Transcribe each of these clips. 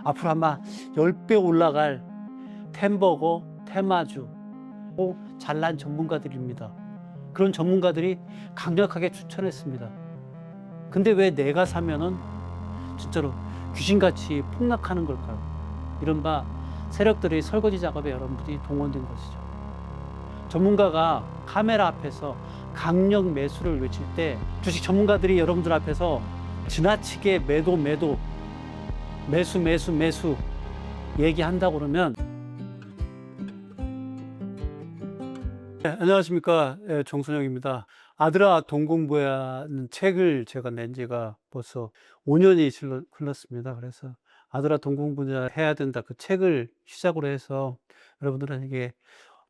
앞으로 아마 10배 올라갈 템버거, 테마주, 잘난 전문가들입니다. 그런 전문가들이 강력하게 추천했습니다. 근데 왜 내가 사면은 진짜로 귀신같이 폭락하는 걸까요? 이른바 세력들의 설거지 작업에 여러분들이 동원된 것이죠. 전문가가 카메라 앞에서 강력 매수를 외칠 때 주식 전문가들이 여러분들 앞에서 지나치게 매수 얘기한다고 그러면 안녕하십니까. 정순영입니다. 아들아 돈 공부야는 책을 제가 낸 지가 벌써 5년이 흘렀습니다. 그래서 아들아 돈 공부야 해야 된다 그 책을 시작으로 해서 여러분들에게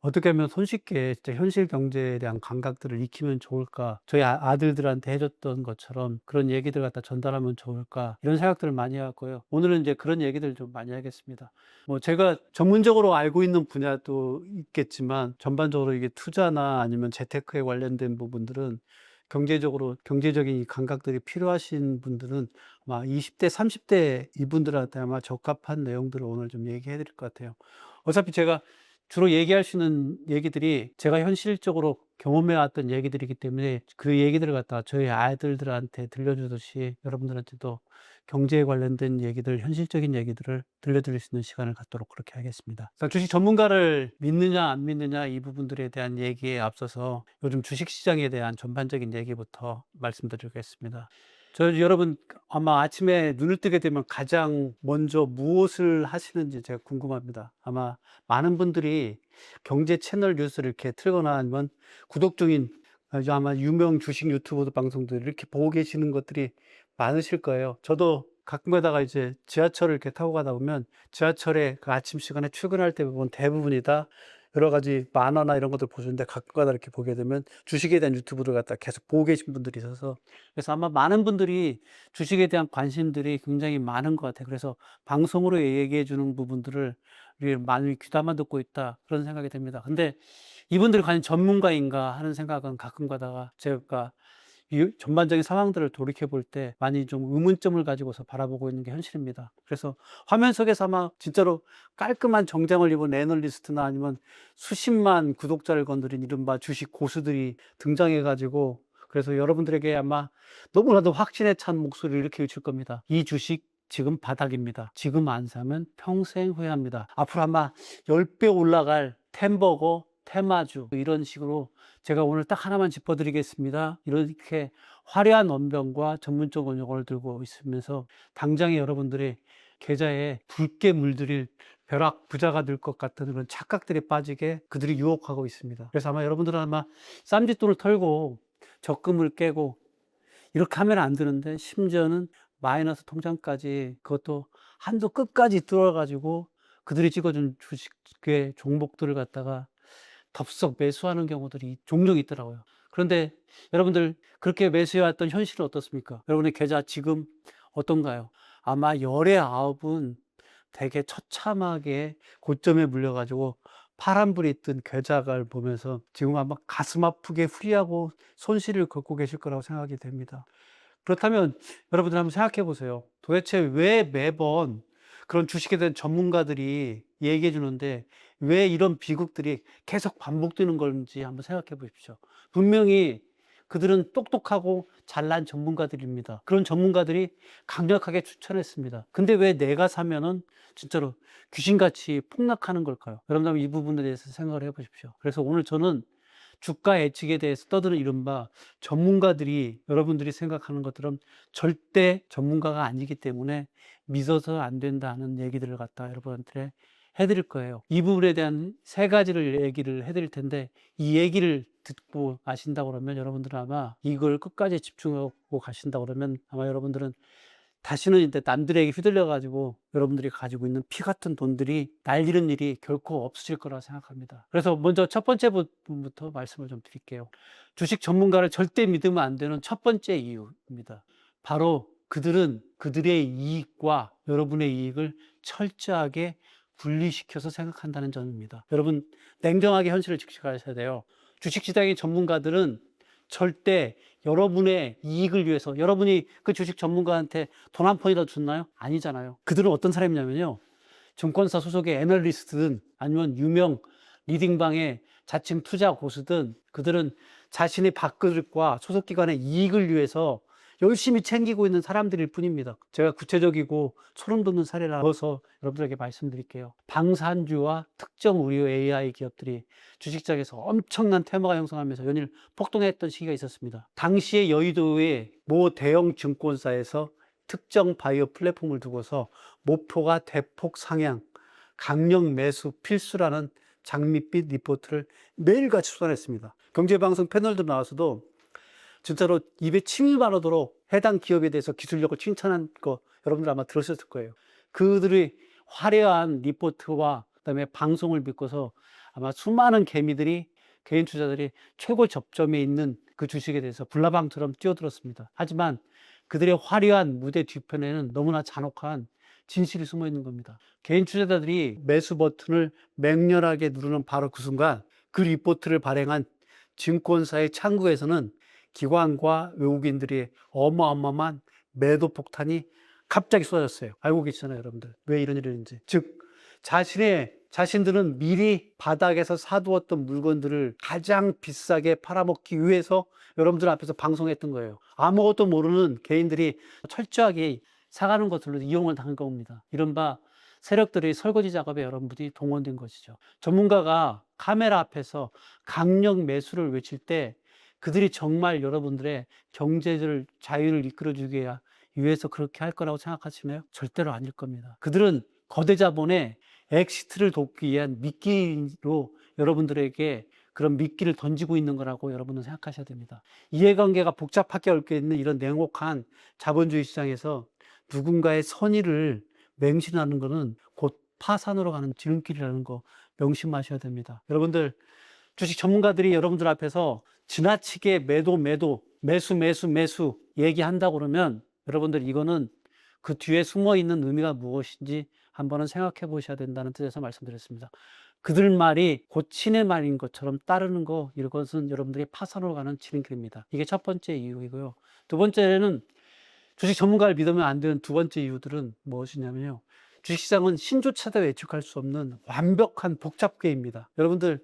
어떻게 하면 손쉽게 진짜 현실 경제에 대한 감각들을 익히면 좋을까, 저희 아들들한테 해줬던 것처럼 그런 얘기들 갖다 전달하면 좋을까, 이런 생각들을 많이 하고요. 오늘은 이제 그런 얘기들 좀 많이 하겠습니다. 뭐 제가 전문적으로 알고 있는 분야도 있겠지만 전반적으로 이게 투자나 아니면 재테크에 관련된 부분들은 경제적인 이 감각들이 필요하신 분들은 아마 20대, 30대 이분들한테 아마 적합한 내용들을 오늘 좀 얘기해 드릴 것 같아요. 어차피 제가 주로 얘기할 수 있는 얘기들이 제가 현실적으로 경험해 왔던 얘기들이기 때문에 그 얘기들을 갖다가 저희 아이들한테 들려주듯이 여러분들한테도 경제에 관련된 얘기들, 현실적인 얘기들을 들려드릴 수 있는 시간을 갖도록 그렇게 하겠습니다. 주식 전문가를 믿느냐 안 믿느냐 이 부분들에 대한 얘기에 앞서서 요즘 주식 시장에 대한 전반적인 얘기부터 말씀드리겠습니다. 여러분 아마 아침에 눈을 뜨게 되면 가장 먼저 무엇을 하시는지 제가 궁금합니다. 아마 많은 분들이 경제 채널 뉴스를 이렇게 틀거나 아니면 구독 중인 아마 유명 주식 유튜브 방송들 이렇게 보고 계시는 것들이 많으실 거예요. 저도 가끔 가다가 이제 지하철을 이렇게 타고 가다 보면 지하철에 그 아침 시간에 출근할 때 보면 대부분이 다 여러 가지 만화나 이런 것들 보시는데 가끔 가다 이렇게 보게 되면 주식에 대한 유튜브를 갖다 계속 보고 계신 분들이 있어서, 그래서 아마 많은 분들이 주식에 대한 관심들이 굉장히 많은 것 같아요. 그래서 방송으로 얘기해 주는 부분들을 우리 많이 귀담아 듣고 있다, 그런 생각이 듭니다. 근데 이분들이 과연 전문가인가 하는 생각은 가끔 가다가 제가 이 전반적인 상황들을 돌이켜 볼 때 많이 좀 의문점을 가지고서 바라보고 있는 게 현실입니다. 그래서 화면 속에서 아마 진짜로 깔끔한 정장을 입은 애널리스트나 아니면 수십만 구독자를 건드린 이른바 주식 고수들이 등장해 가지고, 그래서 여러분들에게 아마 너무나도 확신에 찬 목소리를 이렇게 외칠 겁니다. 이 주식 지금 바닥입니다. 지금 안 사면 평생 후회합니다. 앞으로 아마 10배 올라갈 템버거, 테마주, 이런 식으로 제가 오늘 딱 하나만 짚어드리겠습니다. 이렇게 화려한 언변과 전문적 언어를 들고 있으면서 당장에 여러분들의 계좌에 붉게 물들일 벼락 부자가 될 것 같은 그런 착각들에 빠지게 그들이 유혹하고 있습니다. 그래서 아마 여러분들은 아마 쌈짓돈을 털고 적금을 깨고 이렇게 하면 안 되는데, 심지어는 마이너스 통장까지, 그것도 한도 끝까지 뚫어가지고 그들이 찍어준 주식의 종목들을 갖다가 덥석 매수하는 경우들이 종종 있더라고요. 그런데 여러분들 그렇게 매수해왔던 현실은 어떻습니까? 여러분의 계좌 지금 어떤가요? 아마 열의 아홉은 되게 처참하게 고점에 물려가지고 파란불이 뜬 계좌를 보면서 지금 아마 가슴 아프게 후회하고 손실을 겪고 계실 거라고 생각이 됩니다. 그렇다면 여러분들 한번 생각해 보세요. 도대체 왜 매번 그런 주식에 대한 전문가들이 얘기해 주는데 왜 이런 비극들이 계속 반복되는 건지 한번 생각해 보십시오. 분명히 그들은 똑똑하고 잘난 전문가들입니다. 그런 전문가들이 강력하게 추천했습니다. 근데 왜 내가 사면은 진짜로 귀신같이 폭락하는 걸까요? 여러분 한번 이 부분에 대해서 생각을 해 보십시오. 그래서 오늘 저는 주가 예측에 대해서 떠드는 이른바 전문가들이 여러분들이 생각하는 것처럼 절대 전문가가 아니기 때문에 믿어서 안 된다는 얘기들을 갖다 여러분한테 해드릴 거예요. 이 부분에 대한 세 가지를 얘기를 해드릴 텐데, 이 얘기를 듣고 아신다고 그러면 여러분들은 아마 이걸 끝까지 집중하고 가신다고 그러면 아마 여러분들은 다시는 이제 남들에게 휘둘려 가지고 여러분들이 가지고 있는 피 같은 돈들이 날리는 일이 결코 없으실 거라 생각합니다. 그래서 먼저 첫 번째 부분부터 말씀을 좀 드릴게요. 주식 전문가를 절대 믿으면 안 되는 첫 번째 이유입니다. 바로 그들은 그들의 이익과 여러분의 이익을 철저하게 분리시켜서 생각한다는 점입니다. 여러분 냉정하게 현실을 직시하셔야 돼요. 주식시장의 전문가들은 절대 여러분의 이익을 위해서 여러분이 그 주식 전문가한테 돈 한 푼이라도 줬나요? 아니잖아요. 그들은 어떤 사람이냐면요. 증권사 소속의 애널리스트든 아니면 유명 리딩방의 자칭 투자 고수든 그들은 자신의 밥그릇과 소속기관의 이익을 위해서 열심히 챙기고 있는 사람들일 뿐입니다. 제가 구체적이고 소름 돋는 사례라서 여러분들에게 말씀드릴게요. 방산주와 특정 의료 AI 기업들이 주식시장에서 엄청난 테마가 형성하면서 연일 폭등했던 시기가 있었습니다. 당시에 여의도의 모 대형 증권사에서 특정 바이오 플랫폼을 두고서 목표가 대폭 상향, 강력 매수 필수라는 장밋빛 리포트를 매일같이 쏟아냈습니다. 경제방송 패널도 나와서도 진짜로 입에 침이 마르도록 해당 기업에 대해서 기술력을 칭찬한 거 여러분들 아마 들으셨을 거예요. 그들의 화려한 리포트와 그다음에 방송을 믿고서 아마 수많은 개미들이 개인 투자들이 최고 접점에 있는 그 주식에 대해서 불나방처럼 뛰어들었습니다. 하지만 그들의 화려한 무대 뒤편에는 너무나 잔혹한 진실이 숨어 있는 겁니다. 개인 투자자들이 매수 버튼을 맹렬하게 누르는 바로 그 순간 그 리포트를 발행한 증권사의 창구에서는 기관과 외국인들의 어마어마한 매도 폭탄이 갑자기 쏟아졌어요. 알고 계시잖아요, 여러분들. 왜 이런 일이 있는지. 즉, 자신들은 미리 바닥에서 사두었던 물건들을 가장 비싸게 팔아먹기 위해서 여러분들 앞에서 방송했던 거예요. 아무것도 모르는 개인들이 철저하게 사가는 것들로 이용을 당한 겁니다. 이른바 세력들의 설거지 작업에 여러분들이 동원된 것이죠. 전문가가 카메라 앞에서 강력 매수를 외칠 때 그들이 정말 여러분들의 경제적 자유를 이끌어주기 위해서 그렇게 할 거라고 생각하시나요? 절대로 아닐 겁니다. 그들은 거대 자본의 엑시트를 돕기 위한 미끼로 여러분들에게 그런 미끼를 던지고 있는 거라고 여러분은 생각하셔야 됩니다. 이해관계가 복잡하게 얽혀 있는 이런 냉혹한 자본주의 시장에서 누군가의 선의를 맹신하는 것은 곧 파산으로 가는 지름길이라는 거 명심하셔야 됩니다. 여러분들, 주식 전문가들이 여러분들 앞에서 지나치게 매수 얘기한다고 그러면 여러분들 이거는 그 뒤에 숨어 있는 의미가 무엇인지 한번은 생각해 보셔야 된다는 뜻에서 말씀드렸습니다. 그들 말이 곧 신의 말인 것처럼 따르는 거, 이것은 여러분들이 파산으로 가는 지름길입니다. 이게 첫 번째 이유이고요. 두 번째는 주식 전문가를 믿으면 안 되는 두 번째 이유들은 무엇이냐면요. 주식시장은 신조차도 예측할 수 없는 완벽한 복잡계입니다. 여러분들,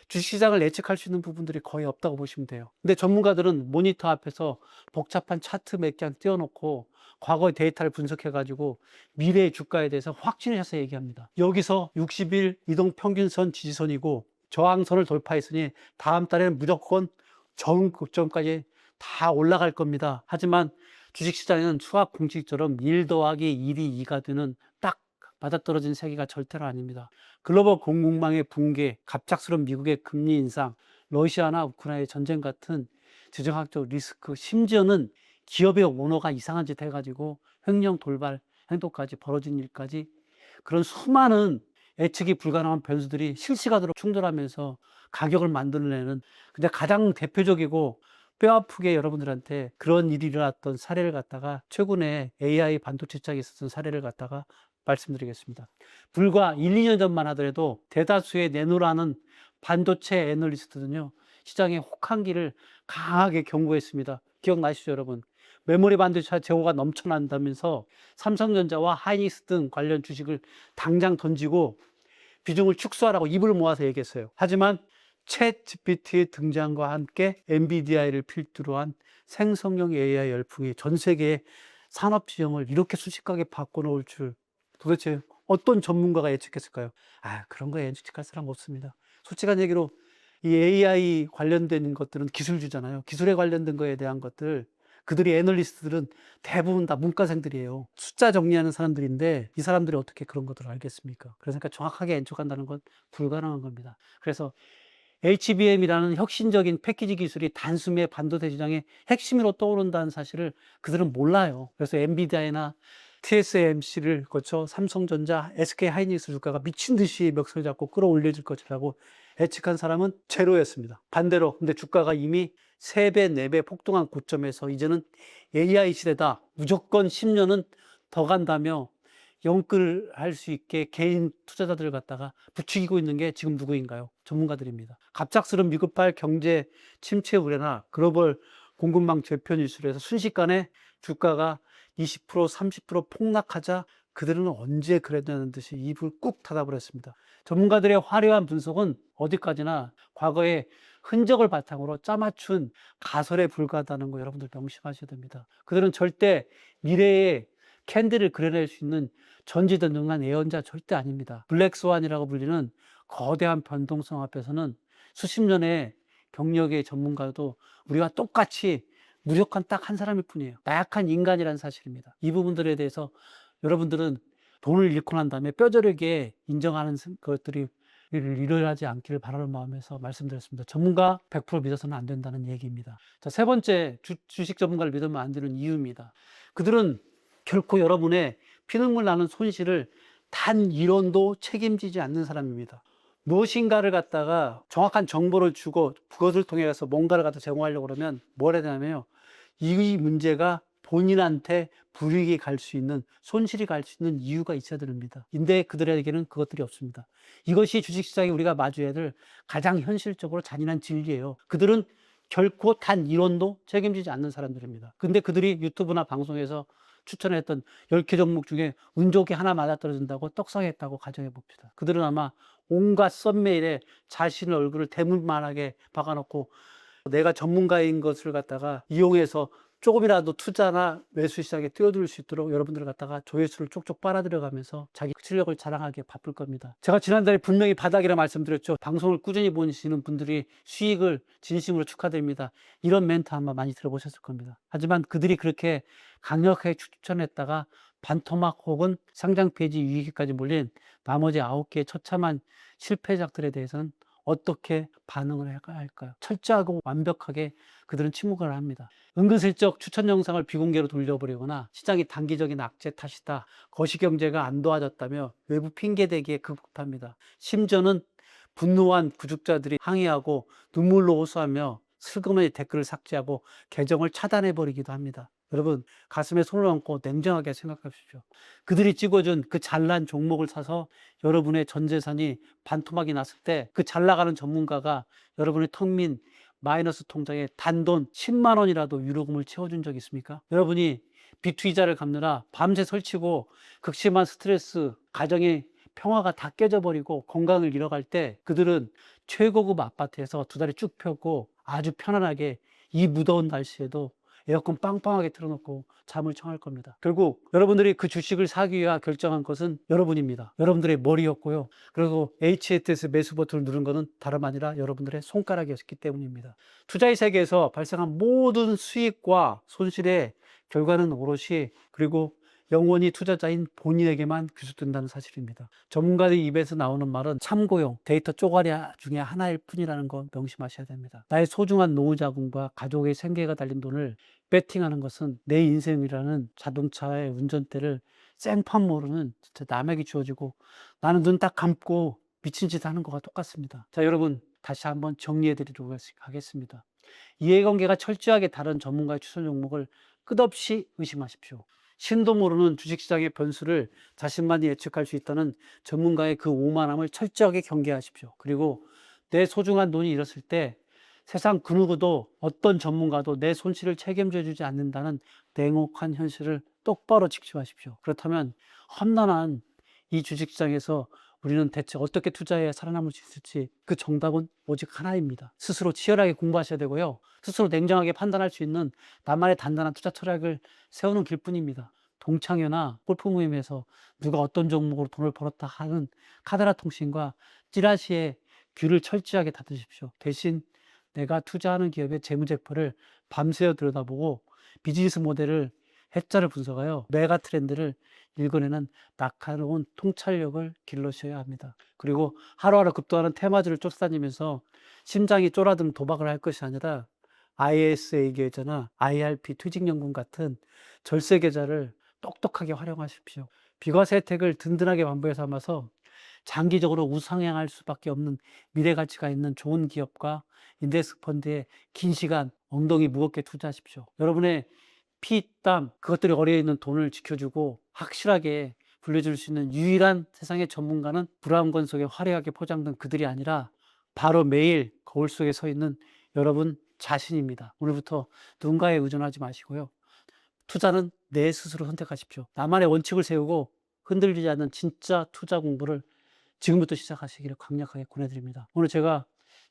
주식시장을 예측할 수 있는 부분들이 거의 없다고 보시면 돼요. 근데 전문가들은 모니터 앞에서 복잡한 차트 몇 개 띄워놓고 과거의 데이터를 분석해가지고 미래의 주가에 대해서 확신하셔서 얘기합니다. 여기서 60일 이동평균선 지지선이고 저항선을 돌파했으니 다음 달에는 무조건 저항고점까지 다 올라갈 겁니다. 하지만 주식시장에는 수학 공식처럼 1 더하기 1이 2가 되는 딱 맞아떨어진 세계가 절대로 아닙니다. 글로벌 공급망의 붕괴, 갑작스러운 미국의 금리 인상, 러시아나 우크라이나의 전쟁 같은 지정학적 리스크, 심지어는 기업의 오너가 이상한 짓 해가지고 횡령 돌발 행동까지 벌어진 일까지 그런 수많은 예측이 불가능한 변수들이 실시간으로 충돌하면서 가격을 만들어내는, 근데 가장 대표적이고 뼈아프게 여러분들한테 그런 일이 일어났던 사례를 갖다가 최근에 AI 반도체 시장에 있었던 사례를 갖다가 말씀드리겠습니다. 불과 1, 2년 전만 하더라도 대다수의 내노라는 반도체 애널리스트들은요, 시장의 혹한기를 강하게 경고했습니다. 기억나시죠, 여러분? 메모리 반도체 재고가 넘쳐난다면서 삼성전자와 하이닉스 등 관련 주식을 당장 던지고 비중을 축소하라고 입을 모아서 얘기했어요. 하지만 챗 GPT의 등장과 함께 엔비디아를 필두로 한 생성형 AI 열풍이 전 세계의 산업 지형을 이렇게 순식간에 바꿔놓을 줄 도대체 어떤 전문가가 예측했을까요? 그런 거 예측할 사람 없습니다. 솔직한 얘기로 이 AI 관련된 것들은 기술주잖아요. 기술에 관련된 거에 대한 것들, 그들이 애널리스트들은 대부분 다 문과생들이에요. 숫자 정리하는 사람들인데 이 사람들이 어떻게 그런 것들을 알겠습니까? 그러니까 정확하게 예측한다는 건 불가능한 겁니다. 그래서 HBM이라는 혁신적인 패키지 기술이 단숨에 반도체 시장의 핵심으로 떠오른다는 사실을 그들은 몰라요. 그래서 엔비디아나 TSMC를 거쳐 삼성전자, SK하이닉스 주가가 미친 듯이 멱살 잡고 끌어올려질 것이라고 예측한 사람은 제로였습니다. 반대로 근데 주가가 이미 3배, 4배 폭등한 고점에서 이제는 AI 시대다, 무조건 10년은 더 간다며 영끌할 수 있게 개인 투자자들을 갖다가 부추기고 있는 게 지금 누구인가요? 전문가들입니다. 갑작스러운 미국발 경제 침체 우려나 글로벌 공급망 재편 이슈로 해서 순식간에 주가가 20%, 30% 폭락하자 그들은 언제 그랬냐는 듯이 입을 꾹 닫아버렸습니다. 전문가들의 화려한 분석은 어디까지나 과거의 흔적을 바탕으로 짜맞춘 가설에 불과하다는 거 여러분들 명심하셔야 됩니다. 그들은 절대 미래의 캔들을 그려낼 수 있는 전지전능한 예언자 절대 아닙니다. 블랙스완이라고 불리는 거대한 변동성 앞에서는 수십 년의 경력의 전문가도 우리와 똑같이 무력한 딱 한 사람일 뿐이에요. 나약한 인간이라는 사실입니다. 이 부분들에 대해서 여러분들은 돈을 잃고 난 다음에 뼈저리게 인정하는 것들이 일어나지 않기를 바라는 마음에서 말씀드렸습니다. 전문가 100% 믿어서는 안 된다는 얘기입니다. 자, 세 번째, 주식 전문가를 믿으면 안 되는 이유입니다. 그들은 결코 여러분의 피눈물 나는 손실을 단 1원도 책임지지 않는 사람입니다. 무엇인가를 갖다가 정확한 정보를 주고 그것을 통해 서 뭔가를 갖다 제공하려고 그러면 뭘 해야 되냐면요. 이 문제가 본인한테 불이익이 갈 수 있는, 손실이 갈 수 있는 이유가 있어야 됩니다. 근데 그들에게는 그것들이 없습니다. 이것이 주식시장에 우리가 마주해야 될 가장 현실적으로 잔인한 진리예요. 그들은 결코 단 1원도 책임지지 않는 사람들입니다. 근데 그들이 유튜브나 방송에서 추천했던 10개 종목 중에 운 좋게 하나 맞아떨어진다고 떡상했다고 가정해 봅시다. 그들은 아마 온갖 썸메일에 자신의 얼굴을 대문만하게 박아놓고 내가 전문가인 것을 갖다가 이용해서 조금이라도 투자나 매수 시장에 뛰어들 수 있도록 여러분들을 갖다가 조회수를 쪽쪽 빨아들여가면서 자기 실력을 자랑하기에 바쁠 겁니다. 제가 지난달에 분명히 바닥이라 말씀드렸죠. 방송을 꾸준히 보시는 분들이 수익을 진심으로 축하드립니다. 이런 멘트 아마 많이 들어보셨을 겁니다. 하지만 그들이 그렇게 강력하게 추천했다가 반토막 혹은 상장 폐지 위기까지 몰린 나머지 9개의 처참한 실패작들에 대해서는 어떻게 반응을 할까요? 철저하고 완벽하게 그들은 침묵을 합니다. 은근슬쩍 추천 영상을 비공개로 돌려버리거나 시장이 단기적인 악재 탓이다, 거시경제가 안 도와졌다며 외부 핑계대기에 급급합니다. 심지어는 분노한 구독자들이 항의하고 눈물로 호소하며 슬그머니 댓글을 삭제하고 계정을 차단해버리기도 합니다. 여러분, 가슴에 손을 얹고 냉정하게 생각하십시오. 그들이 찍어준 그 잘난 종목을 사서 여러분의 전 재산이 반토막이 났을 때 그 잘 나가는 전문가가 여러분의 텅빈 마이너스 통장에 단돈 10만 원이라도 유로금을 채워준 적 있습니까? 여러분이 빚 이자를 갚느라 밤새 설치고 극심한 스트레스, 가정의 평화가 다 깨져버리고 건강을 잃어갈 때 그들은 최고급 아파트에서 두 다리 쭉 펴고 아주 편안하게 이 무더운 날씨에도 에어컨 빵빵하게 틀어놓고 잠을 청할 겁니다. 결국 여러분들이 그 주식을 사기 위해 결정한 것은 여러분입니다. 여러분들의 머리였고요. 그리고 HTS 매수 버튼을 누른 것은 다름 아니라 여러분들의 손가락이었기 때문입니다. 투자의 세계에서 발생한 모든 수익과 손실의 결과는 오롯이 그리고 영원히 투자자인 본인에게만 귀속된다는 사실입니다. 전문가들의 입에서 나오는 말은 참고용, 데이터 쪼가리 중에 하나일 뿐이라는 거 명심하셔야 됩니다. 나의 소중한 노후 자금과 가족의 생계가 달린 돈을 배팅하는 것은 내 인생이라는 자동차의 운전대를 생판 모르는 진짜 남에게 주어지고 나는 눈 딱 감고 미친 짓 하는 것과 똑같습니다. 자, 여러분 다시 한번 정리해 드리도록 하겠습니다. 이해관계가 철저하게 다른 전문가의 추천 종목을 끝없이 의심하십시오. 신도 모르는 주식시장의 변수를 자신만이 예측할 수 있다는 전문가의 그 오만함을 철저하게 경계하십시오. 그리고 내 소중한 돈이 잃었을 때 세상 그 누구도 어떤 전문가도 내 손실을 책임져 주지 않는다는 냉혹한 현실을 똑바로 직시하십시오. 그렇다면 험난한 이 주식시장에서 우리는 대체 어떻게 투자해야 살아남을 수 있을지 그 정답은 오직 하나입니다. 스스로 치열하게 공부하셔야 되고요. 스스로 냉정하게 판단할 수 있는 나만의 단단한 투자 철학을 세우는 길뿐입니다. 동창회나 골프 모임에서 누가 어떤 종목으로 돈을 벌었다 하는 카더라 통신과 찌라시에 귀를 철저하게 닫으십시오. 대신 내가 투자하는 기업의 재무제표를 밤새워 들여다보고 비즈니스 모델을 해자를 분석하여 메가 트렌드를 읽어내는 날카로운 통찰력을 길러셔야 합니다. 그리고 하루하루 급도하는 테마주를 쫓아다니면서 심장이 쫄아든 도박을 할 것이 아니라 ISA 계좌나 IRP 퇴직연금 같은 절세 계좌를 똑똑하게 활용하십시오. 비과세 혜택을 든든하게 만보에 삼아서 장기적으로 우상향할 수밖에 없는 미래 가치가 있는 좋은 기업과 인덱스 펀드에 긴 시간 엉덩이 무겁게 투자하십시오. 여러분의 피, 땀, 그것들이 어려에 있는 돈을 지켜주고 확실하게 불려줄 수 있는 유일한 세상의 전문가는 브라운관 속에 화려하게 포장된 그들이 아니라 바로 매일 거울 속에 서 있는 여러분 자신입니다. 오늘부터 누군가에 의존하지 마시고요. 투자는 내 스스로 선택하십시오. 나만의 원칙을 세우고 흔들리지 않는 진짜 투자 공부를 지금부터 시작하시기를 강력하게 권해드립니다. 오늘 제가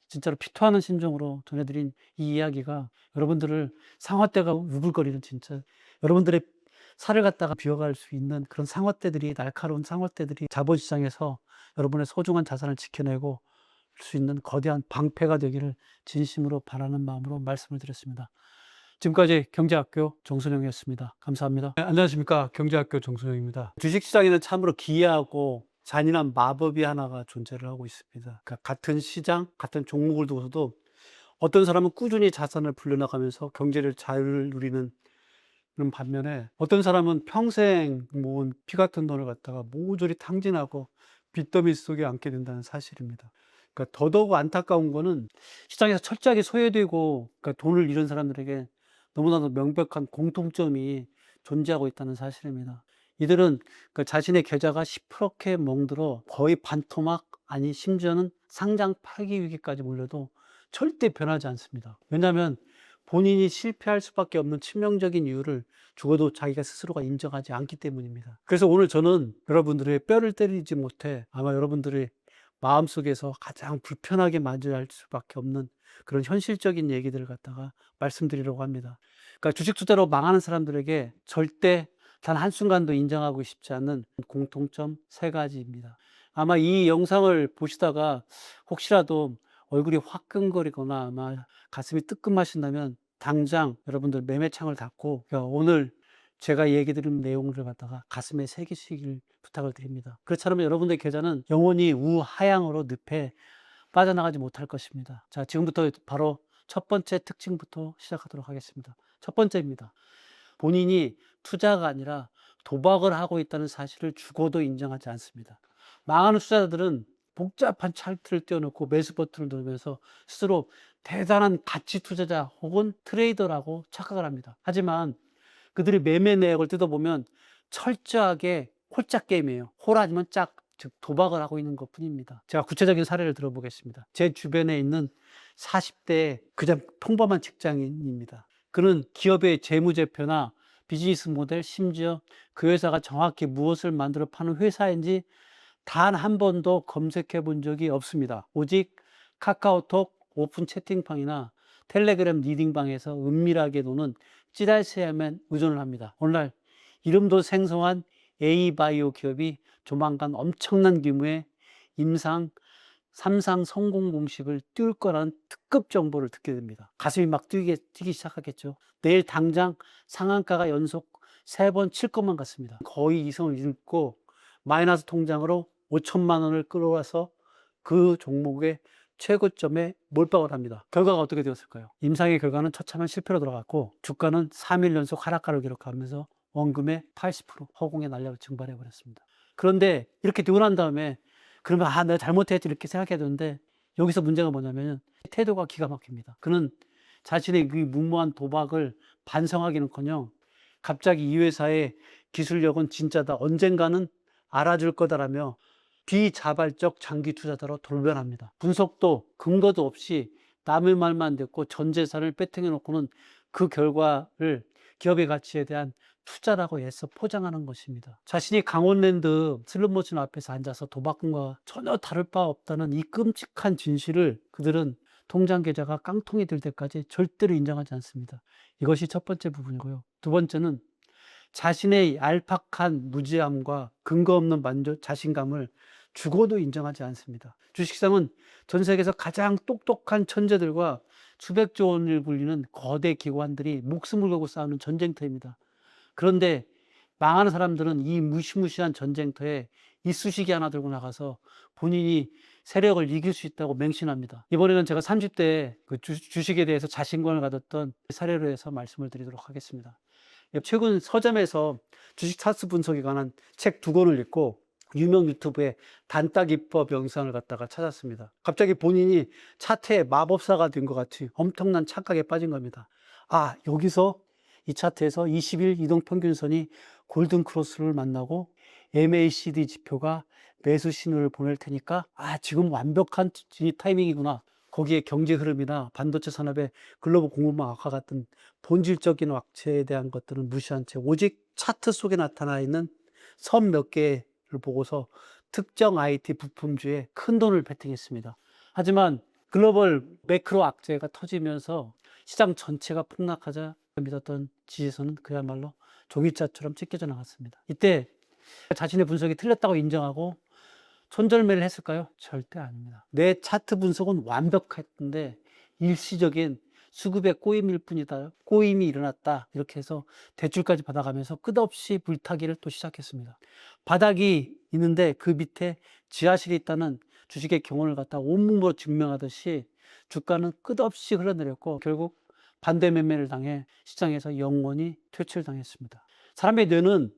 진짜로 피토하는 심정으로 전해드린 이 이야기가 여러분들을 상화대가 우글거리는 진짜 여러분들의 살을 갖다가 비워갈 수 있는 그런 상화대들이 날카로운 상화대들이 자본시장에서 여러분의 소중한 자산을 지켜내고 수 있는 거대한 방패가 되기를 진심으로 바라는 마음으로 말씀을 드렸습니다. 지금까지 경제학교 정순영이었습니다. 감사합니다. 네, 안녕하십니까. 경제학교 정순영입니다. 주식시장에는 참으로 기이하고 잔인한 마법이 하나가 존재를 하고 있습니다. 그러니까 같은 시장, 같은 종목을 두고서도 어떤 사람은 꾸준히 자산을 불려나가면서 경제를 잘 누리는 그런 반면에 어떤 사람은 평생 모은 피 같은 돈을 갖다가 모조리 탕진하고 빚더미 속에 앉게 된다는 사실입니다. 그러니까 더더욱 안타까운 거는 시장에서 철저하게 소외되고 그러니까 돈을 잃은 사람들에게 너무나도 명백한 공통점이 존재하고 있다는 사실입니다. 이들은 그 자신의 계좌가 시퍼렇게 멍들어 거의 반토막 아니 심지어는 상장 파기 위기까지 몰려도 절대 변하지 않습니다. 왜냐하면 본인이 실패할 수밖에 없는 치명적인 이유를 죽어도 자기가 스스로가 인정하지 않기 때문입니다. 그래서 오늘 저는 여러분들의 뼈를 때리지 못해 아마 여러분들의 마음속에서 가장 불편하게 맞이할 수밖에 없는 그런 현실적인 얘기들을 갖다가 말씀드리려고 합니다. 그러니까 주식 투자로 망하는 사람들에게 절대 단 한순간도 인정하고 싶지 않는 공통점 3가지입니다. 아마 이 영상을 보시다가 혹시라도 얼굴이 화끈거리거나 아마 가슴이 뜨끔하신다면 당장 여러분들 매매창을 닫고 오늘 제가 얘기 드린 내용을 갖다가 가슴에 새기시길 부탁을 드립니다. 그렇지 않으면 여러분들의 계좌는 영원히 우하향으로 늪에 빠져나가지 못할 것입니다. 자, 지금부터 바로 첫 번째 특징부터 시작하도록 하겠습니다. 첫 번째입니다. 본인이 투자가 아니라 도박을 하고 있다는 사실을 죽어도 인정하지 않습니다. 망하는 투자자들은 복잡한 차트를 띄워놓고 매수 버튼을 누르면서 스스로 대단한 가치 투자자 혹은 트레이더라고 착각을 합니다. 하지만 그들의 매매 내역을 뜯어보면 철저하게 홀짝 게임이에요. 홀 아니면 짝, 즉 도박을 하고 있는 것 뿐입니다. 제가 구체적인 사례를 들어보겠습니다. 제 주변에 있는 40대 그냥 평범한 직장인입니다. 그는 기업의 재무제표나 비즈니스 모델, 심지어 그 회사가 정확히 무엇을 만들어 파는 회사인지 단 한 번도 검색해 본 적이 없습니다. 오직 카카오톡 오픈 채팅방이나 텔레그램 리딩방에서 은밀하게 노는 찌라시에만 의존을 합니다. 오늘날 이름도 생소한 A바이오 기업이 조만간 엄청난 규모의 임상 3상 성공 공식을 띄울 거라는 특급 정보를 듣게 됩니다. 가슴이 막 뛰기 시작하겠죠. 내일 당장 상한가가 연속 3번 칠 것만 같습니다. 거의 이성을 잃고 마이너스 통장으로 5천만 원을 끌어와서 그 종목의 최고점에 몰빵을 합니다. 결과가 어떻게 되었을까요? 임상의 결과는 처참한 실패로 돌아갔고 주가는 3일 연속 하락가를 기록하면서 원금의 80% 허공에 날려 증발해 버렸습니다. 그런데 이렇게 되고 난 다음에 그러면 내가 잘못했지 이렇게 생각해야 되는데 여기서 문제가 뭐냐면 태도가 기가 막힙니다. 그는 자신의 그 무모한 도박을 반성하기는커녕 갑자기 이 회사의 기술력은 진짜다, 언젠가는 알아줄 거다라며 비자발적 장기 투자자로 돌변합니다. 분석도 근거도 없이 남의 말만 듣고 전 재산을 배팅해 놓고는 그 결과를 기업의 가치에 대한 투자라고 애써 포장하는 것입니다. 자신이 강원랜드 슬롯머신 앞에서 앉아서 도박꾼과 전혀 다를 바 없다는 이 끔찍한 진실을 그들은 통장 계좌가 깡통이 될 때까지 절대로 인정하지 않습니다. 이것이 첫 번째 부분이고요. 두 번째는 자신의 얄팍한 무지함과 근거 없는 자신감을 죽어도 인정하지 않습니다. 주식시장은 전 세계에서 가장 똑똑한 천재들과 수백조 원을 굴리는 거대 기관들이 목숨을 걸고 싸우는 전쟁터입니다. 그런데 망하는 사람들은 이 무시무시한 전쟁터에 이쑤시개 하나 들고 나가서 본인이 세력을 이길 수 있다고 맹신합니다. 이번에는 제가 30대에 그 주식에 대해서 자신감을 가졌던 사례로 해서 말씀을 드리도록 하겠습니다. 최근 서점에서 주식 차트 분석에 관한 책 2권을 읽고 유명 유튜브의 단따기법 영상을 갖다가 찾았습니다. 갑자기 본인이 차트의 마법사가 된 것 같이 엄청난 착각에 빠진 겁니다. 여기서 이 차트에서 20일 이동평균선이 골든크로스를 만나고 MACD 지표가 매수 신호를 보낼 테니까 지금 완벽한 타이밍이구나. 거기에 경제 흐름이나 반도체 산업의 글로벌 공급망 악화 같은 본질적인 악재에 대한 것들은 무시한 채 오직 차트 속에 나타나 있는 선 몇 개를 보고서 특정 IT 부품주에 큰돈을 베팅했습니다. 하지만 글로벌 매크로 악재가 터지면서 시장 전체가 폭락하자 믿었던 지지선은 그야말로 종이자처럼 찢겨져 나갔습니다. 이때 자신의 분석이 틀렸다고 인정하고 손절매를 했을까요? 절대 아닙니다. 내 차트 분석은 완벽했는데 일시적인 수급의 꼬임일 뿐이다. 꼬임이 일어났다. 이렇게 해서 대출까지 받아가면서 끝없이 물타기를 또 시작했습니다. 바닥이 있는데 그 밑에 지하실이 있다는 주식의 경험을 갖다 온몸으로 증명하듯이 주가는 끝없이 흘러내렸고 결국 반대 매매를 당해 시장에서 영원히 퇴출당했습니다. 사람의 뇌는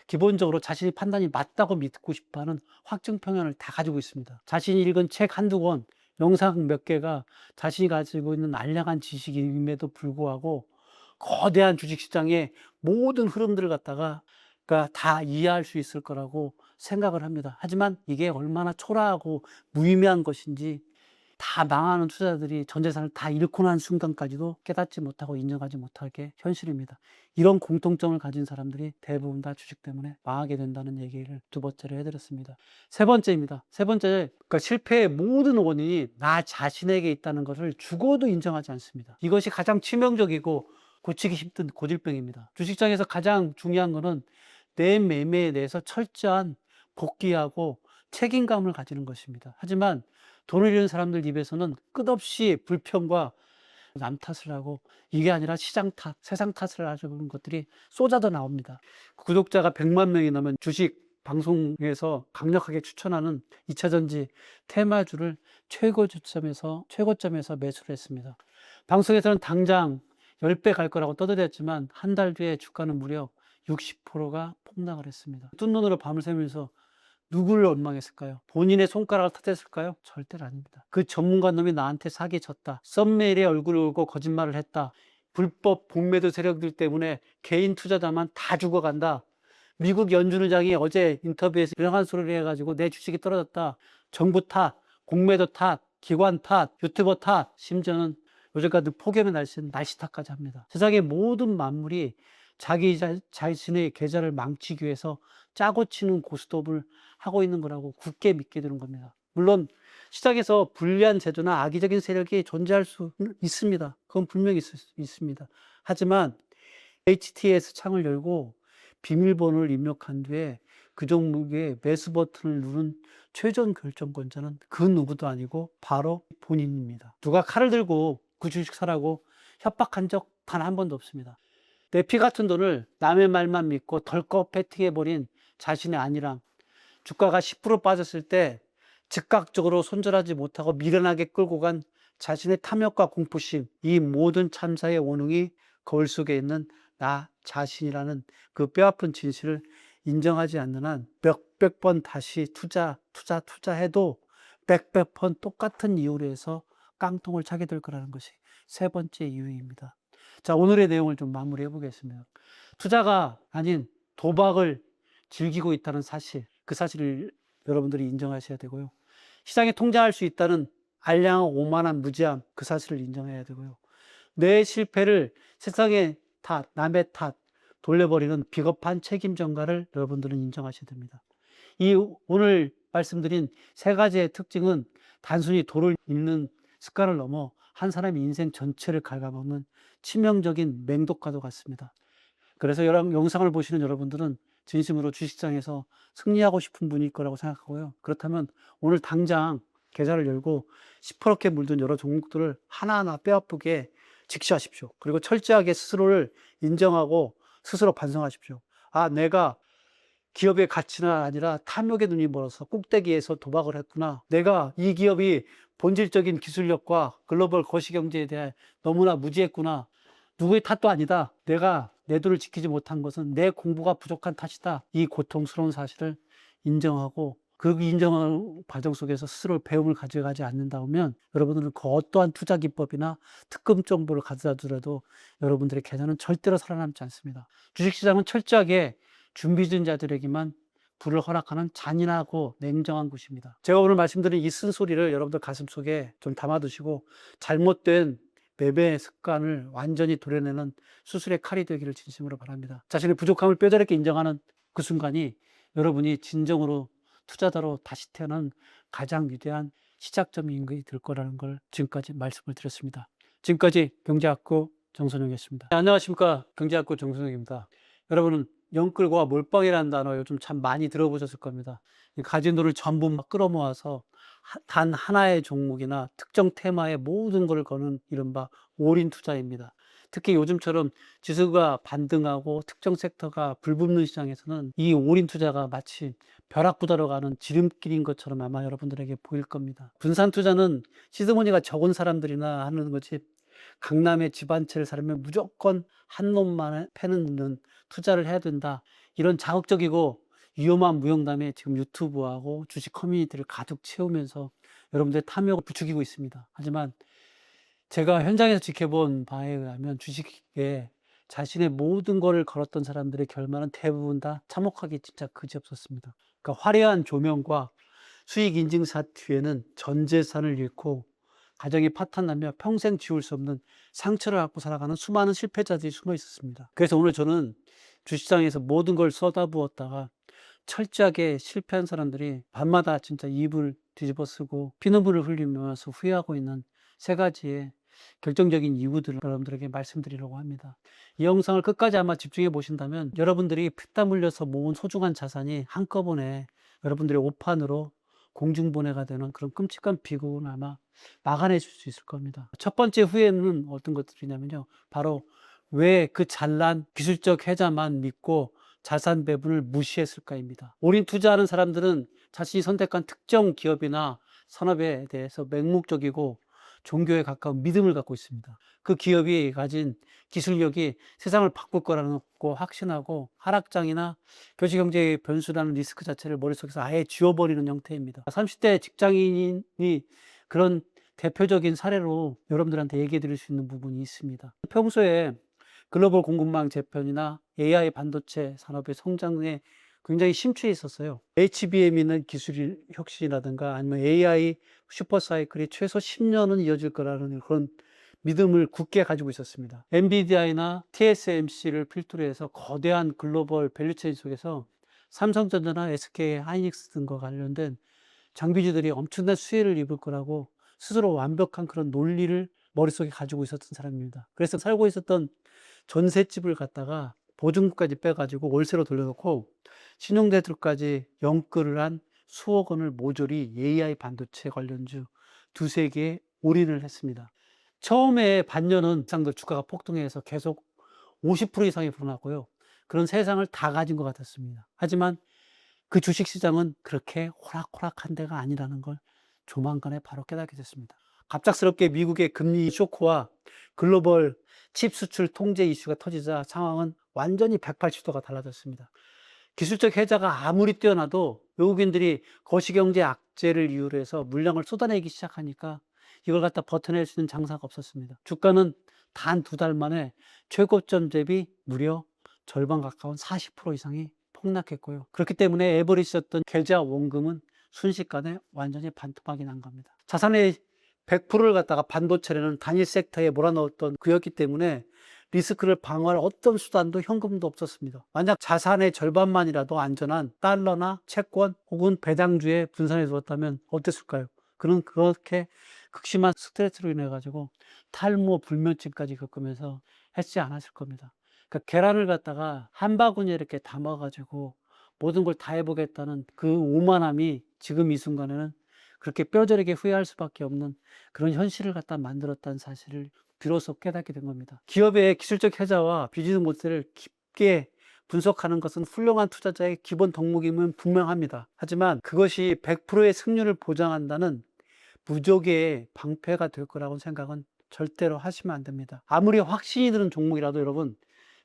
기본적으로 자신이 판단이 맞다고 믿고 싶어하는 확증 편견을 다 가지고 있습니다. 자신이 읽은 책 한두 권, 영상 몇 개가 자신이 가지고 있는 알량한 지식임에도 불구하고 거대한 주식시장의 모든 흐름들을 갖다가 다 이해할 수 있을 거라고 생각을 합니다. 하지만 이게 얼마나 초라하고 무의미한 것인지 다 망하는 투자자들이 전 재산을 다 잃고 난 순간까지도 깨닫지 못하고 인정하지 못할 게 현실입니다. 이런 공통점을 가진 사람들이 대부분 다 주식 때문에 망하게 된다는 얘기를 두 번째로 해드렸습니다. 세 번째입니다. 세 번째, 실패의 모든 원인이 나 자신에게 있다는 것을 죽어도 인정하지 않습니다. 이것이 가장 치명적이고 고치기 힘든 고질병입니다. 주식장에서 가장 중요한 것은 내 매매에 대해서 철저한 복귀하고 책임감을 가지는 것입니다. 하지만 돈을 잃은 사람들 입에서는 끝없이 불평과 남 탓을 하고 이게 아니라 시장 탓, 세상 탓을 하는 것들이 쏟아져 나옵니다. 구독자가 100만 명이 넘은 주식 방송에서 강력하게 추천하는 2차전지 테마주를 최고점에서 매수를 했습니다. 방송에서는 당장 10배 갈 거라고 떠들었지만 한 달 뒤에 주가는 무려 60%가 폭락을 했습니다. 뜬 눈으로 밤을 새면서 누구를 원망했을까요? 본인의 손가락을 탓했을까요? 절대 아닙니다. 그 전문가 놈이 나한테 사기에 졌다. 썸메일에 얼굴을 울고 거짓말을 했다. 불법 복매도 세력들 때문에 개인 투자자만 다 죽어간다. 미국 연준 의장이 어제 인터뷰에서 이상한 소리를 해가지고 내 주식이 떨어졌다. 정부 탓, 공매도 탓, 기관 탓, 유튜버 탓, 심지어는 요즘까지 폭염의 날씨 탓까지 합니다. 세상의 모든 만물이 자기 자신의 계좌를 망치기 위해서 짜고 치는 고스톱을 하고 있는 거라고 굳게 믿게 되는 겁니다. 물론 시장에서 불리한 제도나 악의적인 세력이 존재할 수 있습니다. 그건 분명히 있습니다. 하지만 HTS 창을 열고 비밀번호를 입력한 뒤에 그 종목의 매수 버튼을 누른 최종 결정권자는 그 누구도 아니고 바로 본인입니다. 누가 칼을 들고 그 주식 사라고 협박한 적 단 한 번도 없습니다. 내 피 같은 돈을 남의 말만 믿고 덜컥 베팅해버린 자신의 안일함, 주가가 10% 빠졌을 때 즉각적으로 손절하지 못하고 미련하게 끌고 간 자신의 탐욕과 공포심, 이 모든 참사의 원흉이 거울 속에 있는 나 자신이라는 그 뼈아픈 진실을 인정하지 않는 한 몇백 번 다시 투자해도 백백 번 똑같은 이유로 해서 깡통을 차게 될 거라는 것이 세 번째 이유입니다. 자, 오늘의 내용을 좀 마무리해 보겠습니다. 투자가 아닌 도박을 즐기고 있다는 사실, 그 사실을 여러분들이 인정하셔야 되고요. 시장에 통제할 수 있다는 알량한 오만한 무지함, 그 사실을 인정해야 되고요. 내 실패를 세상의 탓, 남의 탓 돌려버리는 비겁한 책임 전가를 여러분들은 인정하셔야 됩니다. 이 오늘 말씀드린 세 가지의 특징은 단순히 돈을 잃는 습관을 넘어 한 사람의 인생 전체를 갉아먹는 치명적인 맹독과도 같습니다. 그래서 영상을 보시는 여러분들은 진심으로 주식장에서 승리하고 싶은 분일 거라고 생각하고요. 그렇다면 오늘 당장 계좌를 열고 시퍼렇게 물든 여러 종목들을 하나하나 뼈아프게 직시하십시오. 그리고 철저하게 스스로를 인정하고 스스로 반성하십시오. 아, 내가 기업의 가치가 아니라 탐욕의 눈이 멀어서 꼭대기에서 도박을 했구나. 내가 이 기업이 본질적인 기술력과 글로벌 거시경제에 대해 너무나 무지했구나. 누구의 탓도 아니다. 내가 내 돈을 지키지 못한 것은 내 공부가 부족한 탓이다. 이 고통스러운 사실을 인정하고 그 인정하는 과정 속에서 스스로 배움을 가져가지 않는다면 여러분들은 그 어떠한 투자 기법이나 특급 정보를 가져다 주더라도 여러분들의 계좌는 절대로 살아남지 않습니다. 주식시장은 철저하게 준비된 자들에게만 불을 허락하는 잔인하고 냉정한 곳입니다. 제가 오늘 말씀드린 이 쓴소리를 여러분들 가슴속에 좀 담아두시고 잘못된 매매 습관을 완전히 도려내는 수술의 칼이 되기를 진심으로 바랍니다. 자신의 부족함을 뼈저리게 인정하는 그 순간이 여러분이 진정으로 투자자로 다시 태어난 가장 위대한 시작점이 될 거라는 걸 지금까지 말씀을 드렸습니다. 지금까지 경제학교 정선영이었습니다. 안녕하십니까. 경제학교 정선영입니다. 여러분은 영끌과 몰빵이라는 단어 요즘 참 많이 들어보셨을 겁니다. 가진 돈을 전부 막 끌어모아서 단 하나의 종목이나 특정 테마의 모든 걸 거는 이른바 올인 투자입니다. 특히 요즘처럼 지수가 반등하고 특정 섹터가 불붙는 시장에서는 이 올인 투자가 마치 벼락부다로 가는 지름길인 것처럼 아마 여러분들에게 보일 겁니다. 분산 투자는 시드머니가 적은 사람들이나 하는 거지, 강남에 집 한 채를 사려면 무조건 한 놈만 패는 투자를 해야 된다. 이런 자극적이고 위험한 무용담에 지금 유튜브하고 주식 커뮤니티를 가득 채우면서 여러분들의 탐욕을 부추기고 있습니다. 하지만 제가 현장에서 지켜본 바에 의하면 주식에 자신의 모든 거를 걸었던 사람들의 결말은 대부분 다 참혹하게 진짜 그지없었습니다. 그러니까 화려한 조명과 수익 인증샷 뒤에는 전 재산을 잃고 가정이 파탄나며 평생 지울 수 없는 상처를 갖고 살아가는 수많은 실패자들이 숨어 있었습니다. 그래서 오늘 저는 주식시장에서 모든 걸 쏟아부었다가 철저하게 실패한 사람들이 밤마다 진짜 입을 뒤집어 쓰고 피눈물을 흘리면서 후회하고 있는 세 가지의 결정적인 이유들을 여러분들에게 말씀드리려고 합니다. 이 영상을 끝까지 아마 집중해 보신다면 여러분들이 피땀 흘려서 모은 소중한 자산이 한꺼번에 여러분들의 오판으로 공중분해가 되는 그런 끔찍한 비극을 아마 막아내실 수 있을 겁니다. 첫 번째 후회는 어떤 것들이냐면요, 바로 왜 그 잘난 기술적 해자만 믿고 자산 배분을 무시했을까입니다. 올인 투자하는 사람들은 자신이 선택한 특정 기업이나 산업에 대해서 맹목적이고 종교에 가까운 믿음을 갖고 있습니다. 그 기업이 가진 기술력이 세상을 바꿀 거라는 거 확신하고 하락장이나 교시경제의 변수라는 리스크 자체를 머릿속에서 아예 지워버리는 형태입니다. 30대 직장인이 그런 대표적인 사례로 여러분들한테 얘기해 드릴 수 있는 부분이 있습니다. 평소에 글로벌 공급망 재편이나 AI 반도체 산업의 성장에 굉장히 심취해 있었어요. HBM이는 기술 혁신이라든가 아니면 AI 슈퍼사이클이 최소 10년은 이어질 거라는 그런 믿음을 굳게 가지고 있었습니다. 엔비디아나 TSMC를 필두로 해서 거대한 글로벌 밸류체인 속에서 삼성전자나 SK 하이닉스 등과 관련된 장비주들이 엄청난 수혜를 입을 거라고 스스로 완벽한 그런 논리를 머릿속에 가지고 있었던 사람입니다. 그래서 살고 있었던 전셋집을 갖다가 보증금까지 빼가지고 월세로 돌려놓고 신용대출까지 연끌을 한 수억 원을 모조리 AI 반도체 관련주 두세 개에 올인을 했습니다. 처음에 반년은 상도 주가가 폭등해서 계속 50% 이상이 불어났고요. 그런 세상을 다 가진 것 같았습니다. 하지만 그 주식시장은 그렇게 호락호락한 데가 아니라는 걸 조만간에 바로 깨닫게 됐습니다. 갑작스럽게 미국의 금리 쇼크와 글로벌 칩 수출 통제 이슈가 터지자 상황은 완전히 180도가 달라졌습니다. 기술적 해자가 아무리 뛰어나도 외국인들이 거시경제 악재를 이유로 해서 물량을 쏟아내기 시작하니까 이걸 갖다 버텨낼 수 있는 장사가 없었습니다. 주가는 단 2달 만에 최고점 대비 무려 절반 가까운 40% 이상이 폭락했고요. 그렇기 때문에 에버리스였던 계좌 원금은 순식간에 완전히 반토막이 난 겁니다. 자산의 100%를 갖다가 반도체라는 단일 섹터에 몰아넣었던 그였기 때문에 리스크를 방어할 어떤 수단도 현금도 없었습니다. 만약 자산의 절반만이라도 안전한 달러나 채권 혹은 배당주에 분산해 두었다면 어땠을까요? 그는 그렇게 극심한 스트레스로 인해 가지고 탈모, 불면증까지 겪으면서 했지 않았을 겁니다. 그러니까 계란을 갖다가 한 바구니에 이렇게 담아 가지고 모든 걸 다 해보겠다는 그 오만함이 지금 이 순간에는 그렇게 뼈저리게 후회할 수밖에 없는 그런 현실을 갖다 만들었다는 사실을 비로소 깨닫게 된 겁니다. 기업의 기술적 해자와 비즈니스 모델을 깊게 분석하는 것은 훌륭한 투자자의 기본 덕목임은 분명합니다. 하지만 그것이 100%의 승률을 보장한다는 무적의 방패가 될 거라고 생각은 절대로 하시면 안 됩니다. 아무리 확신이 드는 종목이라도 여러분,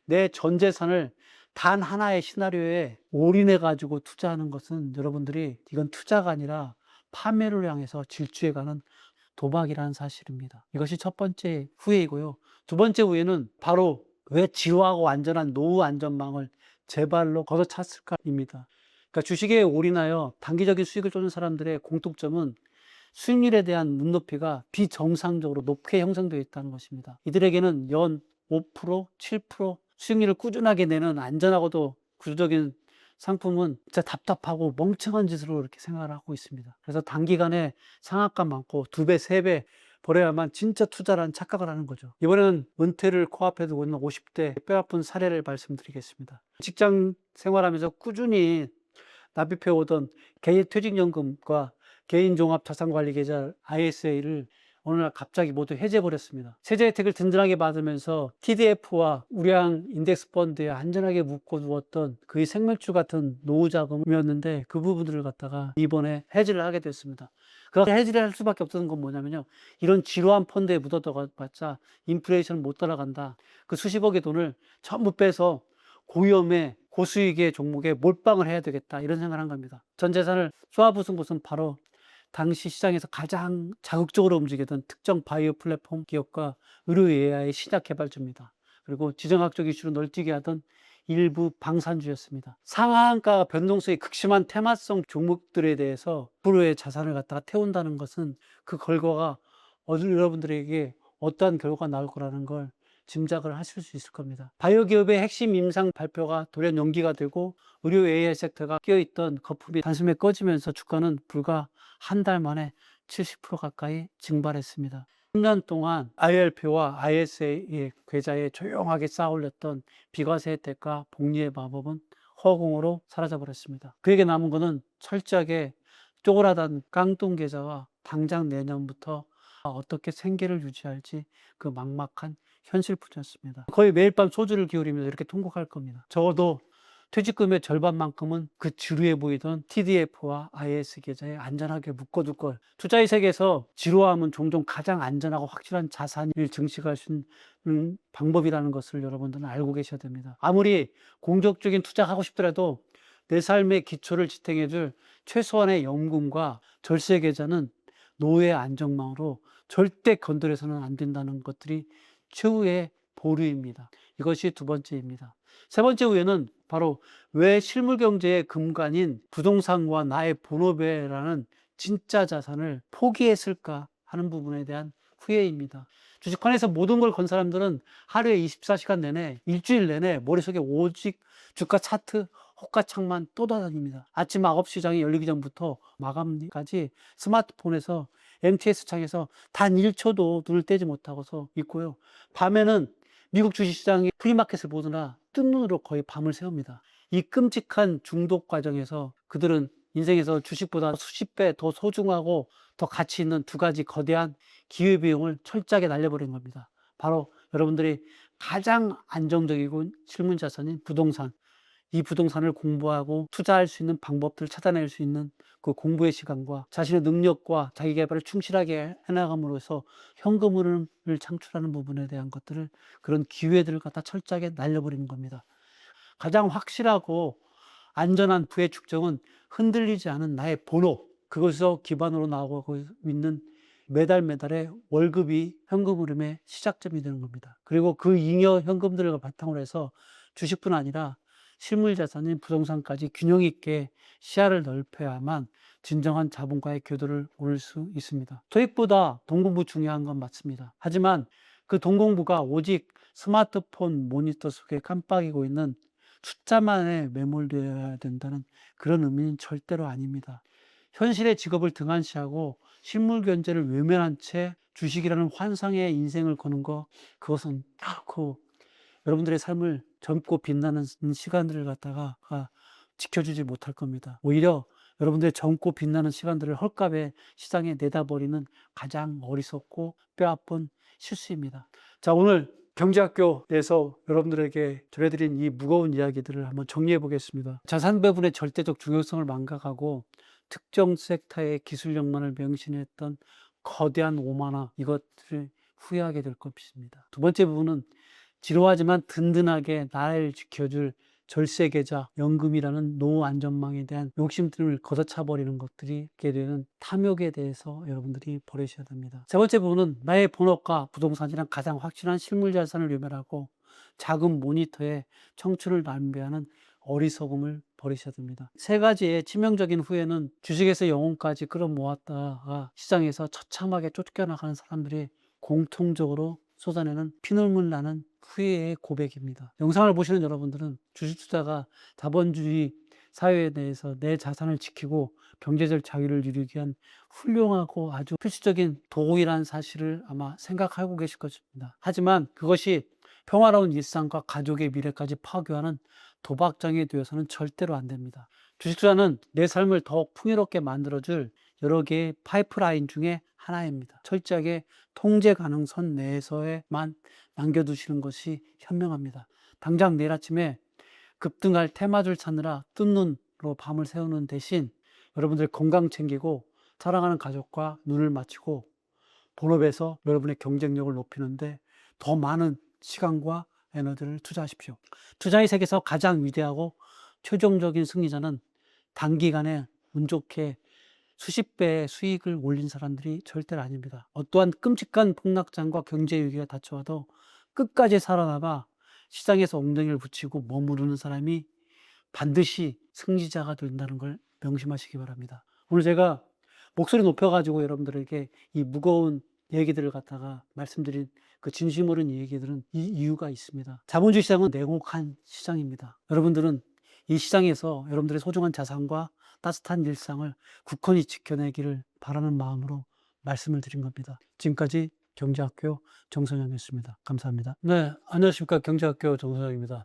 내 전 재산을 단 하나의 시나리오에 올인해 가지고 투자하는 것은 여러분들이 이건 투자가 아니라 파멸을 향해서 질주해가는 도박이라는 사실입니다. 이것이 첫 번째 후회이고요. 두 번째 후회는 바로 왜 지루하고 안전한 노후 안전망을 제 발로 걷어찼을까입니다. 그러니까 주식에 올인하여 단기적인 수익을 쫓는 사람들의 공통점은 수익률에 대한 눈높이가 비정상적으로 높게 형성되어 있다는 것입니다. 이들에게는 연 5%, 7% 수익률을 꾸준하게 내는 안전하고도 구조적인 상품은 진짜 답답하고 멍청한 짓으로 이렇게 생각을 하고 있습니다. 그래서 단기간에 상한가 많고 2배, 3배 벌어야만 진짜 투자라는 착각을 하는 거죠. 이번에는 은퇴를 코앞에 두고 있는 50대 뼈아픈 사례를 말씀드리겠습니다. 직장 생활하면서 꾸준히 납입해 오던 개인퇴직연금과 개인종합자산관리계좌 ISA를 어느 날 갑자기 모두 해제해버렸습니다. 세제 혜택을 든든하게 받으면서 TDF와 우량 인덱스 펀드에 안전하게 묶어두었던 그의 생맥주 같은 노후자금이었는데 그 부분들을 갖다가 이번에 해지를 하게 됐습니다. 그렇게 해지를 할 수밖에 없었던 건 뭐냐면요, 이런 지루한 펀드에 묻어둬봤자 인플레이션 못 따라간다. 그 수십억의 돈을 전부 빼서 고위험의 고수익의 종목에 몰빵을 해야 되겠다, 이런 생각을 한 겁니다. 전 재산을 쏘아부순 곳은 바로 당시 시장에서 가장 자극적으로 움직이던 특정 바이오 플랫폼 기업과 의료 AI 신약 개발주입니다. 그리고 지정학적 이슈로 널뛰게 하던 일부 방산주였습니다. 상한가 변동성이 극심한 테마성 종목들에 대해서 프로의 자산을 갖다가 태운다는 것은 그 결과가 여러분들에게 어떠한 결과가 나올 거라는 걸 짐작을 하실 수 있을 겁니다. 바이오 기업의 핵심 임상 발표가 돌연 연기가 되고 의료 AI 섹터가 끼어있던 거품이 단숨에 꺼지면서 주가는 불과 한 달 만에 70% 가까이 증발했습니다. 10년 동안 IRP와 ISA 계좌에 조용하게 쌓아올렸던 비과세 혜택과 복리의 마법은 허공으로 사라져버렸습니다. 그에게 남은 것은 철저하게 쪼그라든 깡통 계좌와 당장 내년부터 어떻게 생계를 유지할지 그 막막한 현실뿐이었습니다. 거의 매일 밤 소주를 기울이면서 이렇게 통곡할 겁니다. 적어도 퇴직금의 절반만큼은 그 지루해 보이던 TDF와 IS 계좌에 안전하게 묶어둘 걸. 투자의 세계에서 지루함은 종종 가장 안전하고 확실한 자산을 증식할 수 있는 방법이라는 것을 여러분들은 알고 계셔야 됩니다. 아무리 공격적인 투자하고 싶더라도 내 삶의 기초를 지탱해줄 최소한의 연금과 절세 계좌는 노후의 안정망으로 절대 건드려서는 안 된다는 것들이 최후의 보류입니다. 이것이 두 번째입니다. 세 번째 우회는 바로 왜 실물 경제의 근간인 부동산과 나의 본업이라는 진짜 자산을 포기했을까 하는 부분에 대한 후회입니다. 주식판에서 모든 걸 건 사람들은 하루에 24시간 내내, 일주일 내내 머릿속에 오직 주가 차트, 호가창만 떠다닙니다. 아침 9시 장이 열리기 전부터 마감까지 스마트폰에서 MTS 창에서 단 1초도 눈을 떼지 못하고서 있고요. 밤에는 미국 주식시장의 프리마켓을 보느라 뜬 눈으로 거의 밤을 새웁니다. 이 끔찍한 중독 과정에서 그들은 인생에서 주식보다 수십 배 더 소중하고 더 가치 있는 두 가지 거대한 기회비용을 철저하게 날려버린 겁니다. 바로 여러분들이 가장 안정적이고 실물 자산인 부동산, 이 부동산을 공부하고 투자할 수 있는 방법들을 찾아낼 수 있는 그 공부의 시간과 자신의 능력과 자기 개발을 충실하게 해나감으로써 현금 흐름을 창출하는 부분에 대한 것들을, 그런 기회들을 갖다 철저하게 날려버리는 겁니다. 가장 확실하고 안전한 부의 축적은 흔들리지 않은 나의 본업, 그것에서 기반으로 나오고 있는 매달의 월급이 현금 흐름의 시작점이 되는 겁니다. 그리고 그 잉여 현금들을 바탕으로 해서 주식뿐 아니라 실물 자산인 부동산까지 균형 있게 시야를 넓혀야만 진정한 자본가의 교도를 오를 수 있습니다. 토익보다 돈 공부 중요한 건 맞습니다. 하지만 그 돈 공부가 오직 스마트폰 모니터 속에 깜빡이고 있는 숫자만에 매몰되어야 된다는 그런 의미는 절대로 아닙니다. 현실의 직업을 등한시하고 실물 견제를 외면한 채 주식이라는 환상의 인생을 거는 거, 그것은 결코 여러분들의 삶을 젊고 빛나는 시간들을 갖다가 지켜주지 못할 겁니다. 오히려 여러분들의 젊고 빛나는 시간들을 헐값에 시장에 내다버리는 가장 어리석고 뼈아픈 실수입니다. 자, 오늘 경제학교에서 여러분들에게 전해드린 이 무거운 이야기들을 한번 정리해 보겠습니다. 자산 배분의 절대적 중요성을 망각하고 특정 섹터의 기술력만을 맹신했던 거대한 오만화, 이것들을 후회하게 될 것입니다. 두 번째 부분은 지루하지만 든든하게 나를 지켜줄 절세 계좌, 연금이라는 노후 안전망에 대한 욕심들을 걷어차버리는 것들이 있게 되는 탐욕에 대해서 여러분들이 버리셔야 됩니다. 세 번째 부분은 나의 본업과 부동산이란 가장 확실한 실물 자산을 유멸하고 작은 모니터에 청춘을 낭비하는 어리석음을 버리셔야 됩니다. 세 가지의 치명적인 후회는 주식에서 영혼까지 끌어모았다가 시장에서 처참하게 쫓겨나가는 사람들이 공통적으로 쏟아내는 피눈물 나는 후회의 고백입니다. 영상을 보시는 여러분들은 주식 투자가 자본주의 사회에 대해서 내 자산을 지키고 경제적 자유를 이루기 위한 훌륭하고 아주 필수적인 도구이라는 사실을 아마 생각하고 계실 것입니다. 하지만 그것이 평화로운 일상과 가족의 미래까지 파괴하는 도박장이 되어서는 절대로 안 됩니다. 주식 투자는 내 삶을 더욱 풍요롭게 만들어줄 여러 개의 파이프라인 중에 하나입니다. 철저하게 통제 가능선 내에서만 남겨두시는 것이 현명합니다. 당장 내일 아침에 급등할 테마주를 찾느라 뜬 눈으로 밤을 새우는 대신 여러분들 건강 챙기고 사랑하는 가족과 눈을 맞추고 본업에서 여러분의 경쟁력을 높이는데 더 많은 시간과 에너지를 투자하십시오. 투자의 세계에서 가장 위대하고 최종적인 승리자는 단기간에 운 좋게 수십 배의 수익을 올린 사람들이 절대로 아닙니다. 어떠한 끔찍한 폭락장과 경제 위기가 닥쳐와도 끝까지 살아남아 시장에서 엉덩이를 붙이고 머무르는 사람이 반드시 승리자가 된다는 걸 명심하시기 바랍니다. 오늘 제가 목소리 높여가지고 여러분들에게 이 무거운 얘기들을 갖다가 말씀드린 그 진심 어린 얘기들은 이 이유가 있습니다. 자본주의 시장은 냉혹한 시장입니다. 여러분들은 이 시장에서 여러분들의 소중한 자산과 따뜻한 일상을 굳건히 지켜내기를 바라는 마음으로 말씀을 드린 겁니다. 지금까지 경제학교 정선영이었습니다. 감사합니다. 네, 안녕하십니까. 경제학교 정선영입니다.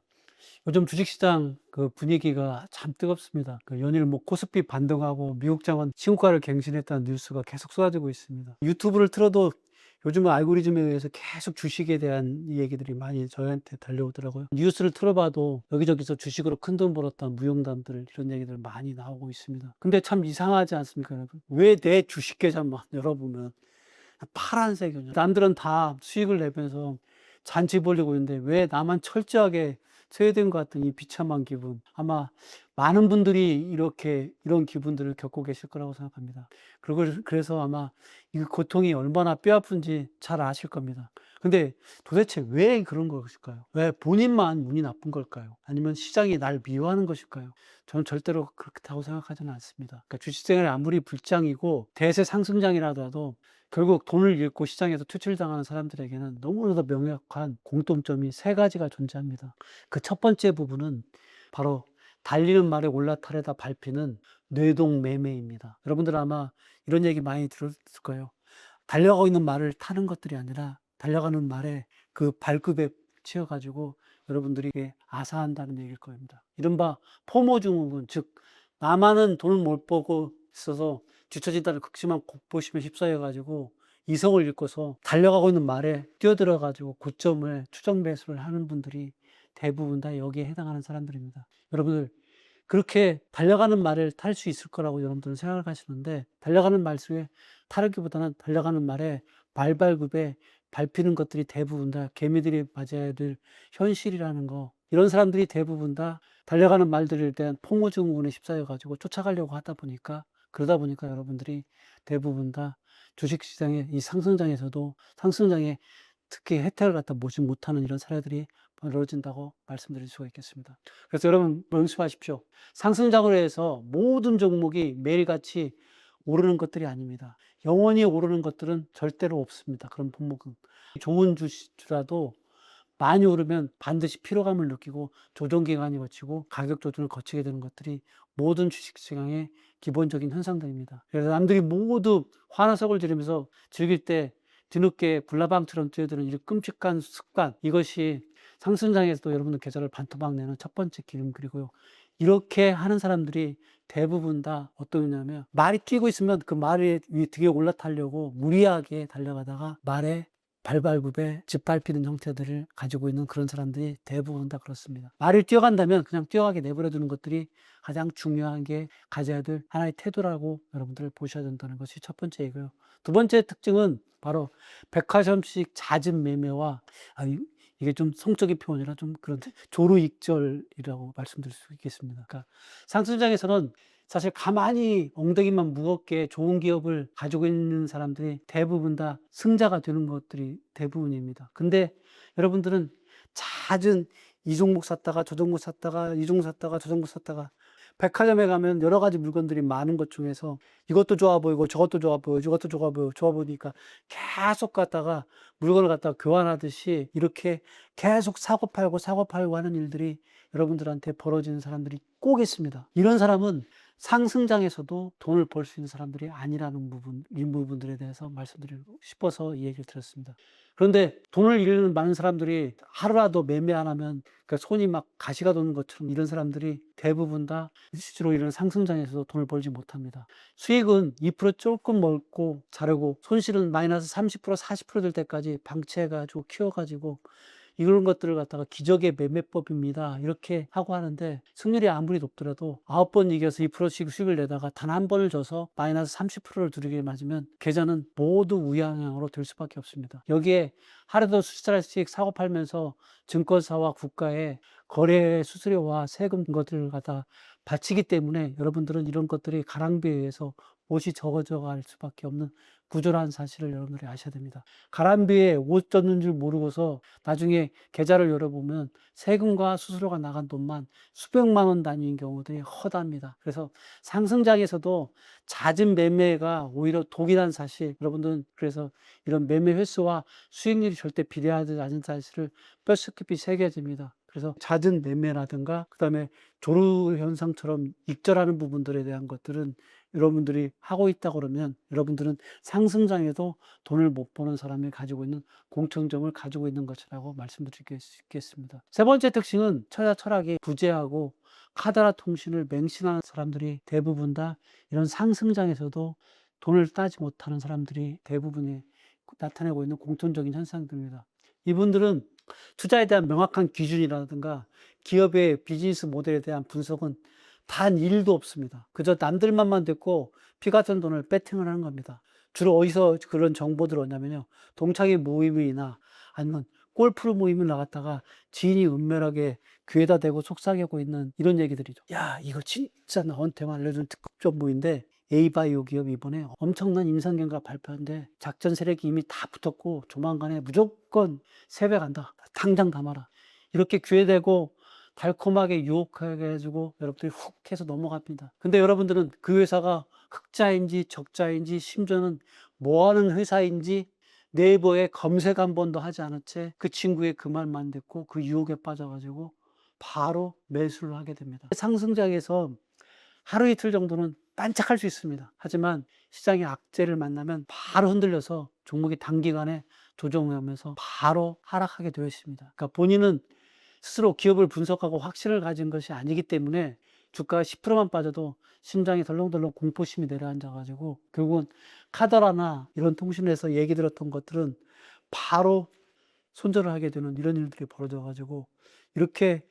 요즘 주식시장 그 분위기가 참 뜨겁습니다. 그 연일 뭐 코스피 반등하고 미국 장원 신고가를 갱신했다는 뉴스가 계속 쏟아지고 있습니다. 유튜브를 틀어도 요즘은 알고리즘에 의해서 계속 주식에 대한 얘기들이 많이 저희한테 달려오더라고요. 뉴스를 틀어봐도 여기저기서 주식으로 큰돈 벌었던 무용담들 이런 얘기들 많이 나오고 있습니다. 근데 참 이상하지 않습니까, 여러분? 왜 내 주식 계좌만 열어보면 파란색이냐? 남들은 다 수익을 내면서 잔치 벌리고 있는데 왜 나만 철저하게 소외된 것 같은 이 비참한 기분. 아마 많은 분들이 이런 기분들을 겪고 계실 거라고 생각합니다. 그리고 그래서 아마 이 고통이 얼마나 뼈아픈지 잘 아실 겁니다. 근데 도대체 왜 그런 것일까요? 왜 본인만 운이 나쁜 걸까요? 아니면 시장이 날 미워하는 것일까요? 저는 절대로 그렇다고 생각하지는 않습니다. 그러니까 주식생활이 아무리 불장이고 대세 상승장이라도 결국 돈을 잃고 시장에서 퇴출당하는 사람들에게는 너무나도 명확한 공통점이 세 가지가 존재합니다. 그 첫 번째 부분은 바로 달리는 말에 올라타려다 밟히는 뇌동매매입니다. 여러분들 아마 이런 얘기 많이 들었을 거예요. 달려가고 있는 말을 타는 것들이 아니라 달려가는 말에 그 발급에 치여가지고 여러분들이 아사한다는 얘기일 겁니다. 이른바 포모 증후군, 즉 나만은 돈을 못 벌고 있어서 뒤처진다는 극심한 공포심에 휩싸여가지고 이성을 잃고서 달려가고 있는 말에 뛰어들어가지고 고점을 추정 매수를 하는 분들이 대부분 다 여기에 해당하는 사람들입니다. 여러분들 그렇게 달려가는 말을 탈 수 있을 거라고 여러분들은 생각하시는데 달려가는 말 속에 타르기보다는 달려가는 말에 발발굽에 밟히는 것들이 대부분 다 개미들이 맞아야 될 현실이라는 거. 이런 사람들이 대부분 다 달려가는 말들에 대한 포모 증후군에 휩싸여 가지고 쫓아가려고 하다 보니까 그러다 보니까 여러분들이 대부분 다 주식시장의 이 상승장에서도 상승장에 특히 혜택을 갖다 보지 못하는 이런 사례들이 벌어진다고 말씀드릴 수가 있겠습니다. 그래서 여러분 명심하십시오. 상승장으로 해서 모든 종목이 매일같이 오르는 것들이 아닙니다. 영원히 오르는 것들은 절대로 없습니다. 그런 품목은. 좋은 주라도 많이 오르면 반드시 피로감을 느끼고 조정기간이 거치고 가격 조정을 거치게 되는 것들이 모든 주식시장의 기본적인 현상들입니다. 그래서 남들이 모두 환호성을 지르면서 즐길 때 뒤늦게 불나방처럼 뛰어드는 이 끔찍한 습관, 이것이 상승장에서도 여러분들 계좌를 반토막 내는 첫 번째 기름글이고요. 이렇게 하는 사람들이 대부분 다 어떠냐면 말이 뛰고 있으면 그 말이 등에 올라타려고 무리하게 달려가다가 말에 발발굽에 짓밟히는 형태들을 가지고 있는 그런 사람들이 대부분 다 그렇습니다. 말이 뛰어간다면 그냥 뛰어가게 내버려 두는 것들이 가장 중요한 게 가져야 될 하나의 태도라고 여러분들 보셔야 된다는 것이 첫 번째이고요. 두 번째 특징은 바로 백화점식 잦은 매매와 이게 좀 성적인 표현이라 좀 그런데 조루익절이라고 말씀드릴 수 있겠습니다. 그러니까 상승장에서는 사실 가만히 엉덩이만 무겁게 좋은 기업을 가지고 있는 사람들이 대부분 다 승자가 되는 것들이 대부분입니다. 근데 여러분들은 잦은 이 종목 샀다가 저 종목 샀다가 이 종목 샀다가 저 종목 샀다가 백화점에 가면 여러 가지 물건들이 많은 것 중에서 이것도 좋아 보이고 저것도 좋아 보이고 저것도 좋아 보이니까 계속 갖다가 물건을 갖다가 교환하듯이 이렇게 계속 사고 팔고 하는 일들이 여러분들한테 벌어지는 사람들이 꼭 있습니다. 이런 사람은 상승장에서도 돈을 벌 수 있는 사람들이 아니라는 부분, 이 부분들에 대해서 말씀드리고 싶어서 이 얘기를 드렸습니다. 그런데 돈을 잃는 많은 사람들이 하루라도 매매 안 하면 그러니까 손이 막 가시가 도는 것처럼 이런 사람들이 대부분 다 실제로 이런 상승장에서도 돈을 벌지 못합니다. 수익은 2% 조금 먹고 자르고 손실은 마이너스 30% 40%될 때까지 방치해가지고 키워가지고 이런 것들을 갖다가 기적의 매매법입니다. 이렇게 하고 하는데 승률이 아무리 높더라도 9번 이겨서 2%씩 수익을 내다가 단 한 번을 져서 마이너스 30%를 두르게 맞으면 계좌는 모두 우양향으로 될 수밖에 없습니다. 여기에 하루도 수차례씩 사고 팔면서 증권사와 국가의 거래 수수료와 세금 것들을 갖다 바치기 때문에 여러분들은 이런 것들이 가랑비에 의해서 옷이 적어져 갈 수밖에 없는 구조라는 사실을 여러분들이 아셔야 됩니다. 가랑비에 옷 젖는 줄 모르고서 나중에 계좌를 열어보면 세금과 수수료가 나간 돈만 수백만 원 단위인 경우들이 허다합니다. 그래서 상승장에서도 잦은 매매가 오히려 독이라는 사실, 여러분들은 그래서 이런 매매 횟수와 수익률이 절대 비례하지 않은 사실을 뼛속깊이 새겨야 됩니다. 그래서 잦은 매매라든가 그다음에 조루 현상처럼 익절하는 부분들에 대한 것들은 여러분들이 하고 있다 그러면 여러분들은 상승장에도 돈을 못 버는 사람이 가지고 있는 공통점을 가지고 있는 것이라고 말씀드릴 수 있겠습니다. 세 번째 특징은 철학이 부재하고 카더라 통신을 맹신하는 사람들이 대부분 다 이런 상승장에서도 돈을 따지 못하는 사람들이 대부분이 나타내고 있는 공통적인 현상들입니다. 이분들은 투자에 대한 명확한 기준이라든가 기업의 비즈니스 모델에 대한 분석은 단 1도 없습니다. 그저 남들 말만 듣고 피 같은 돈을 배팅을 하는 겁니다. 주로 어디서 그런 정보들을 얻냐면요. 동창회 모임이나 아니면 골프 모임을 나갔다가 지인이 은밀하게 귀에다 대고 속삭이고 있는 이런 얘기들이죠. 야, 이거 진짜 나한테만 알려준 특급 정보인데 A바이오 기업이 이번에 엄청난 임상경과 발표한데 작전 세력이 이미 다 붙었고 조만간에 무조건 세배간다. 당장 담아라. 이렇게 귀에 대고 달콤하게 유혹하게 해주고 여러분들이 훅 해서 넘어갑니다. 근데 여러분들은 그 회사가 흑자인지 적자인지 심지어는 뭐하는 회사인지 네이버에 검색 한 번도 하지 않은 채 그 친구의 그 말만 듣고 그 유혹에 빠져가지고 바로 매수를 하게 됩니다. 상승장에서 하루 이틀 정도는 반짝할 수 있습니다. 하지만 시장의 악재를 만나면 바로 흔들려서 종목이 단기간에 조정하면서 바로 하락하게 되어 있습니다. 그러니까 본인은 스스로 기업을 분석하고 확신을 가진 것이 아니기 때문에 주가가 10%만 빠져도 심장이 덜렁덜렁 공포심이 내려앉아가지고 결국은 카더라나 이런 통신에서 얘기 들었던 것들은 바로 손절을 하게 되는 이런 일들이 벌어져가지고 이렇게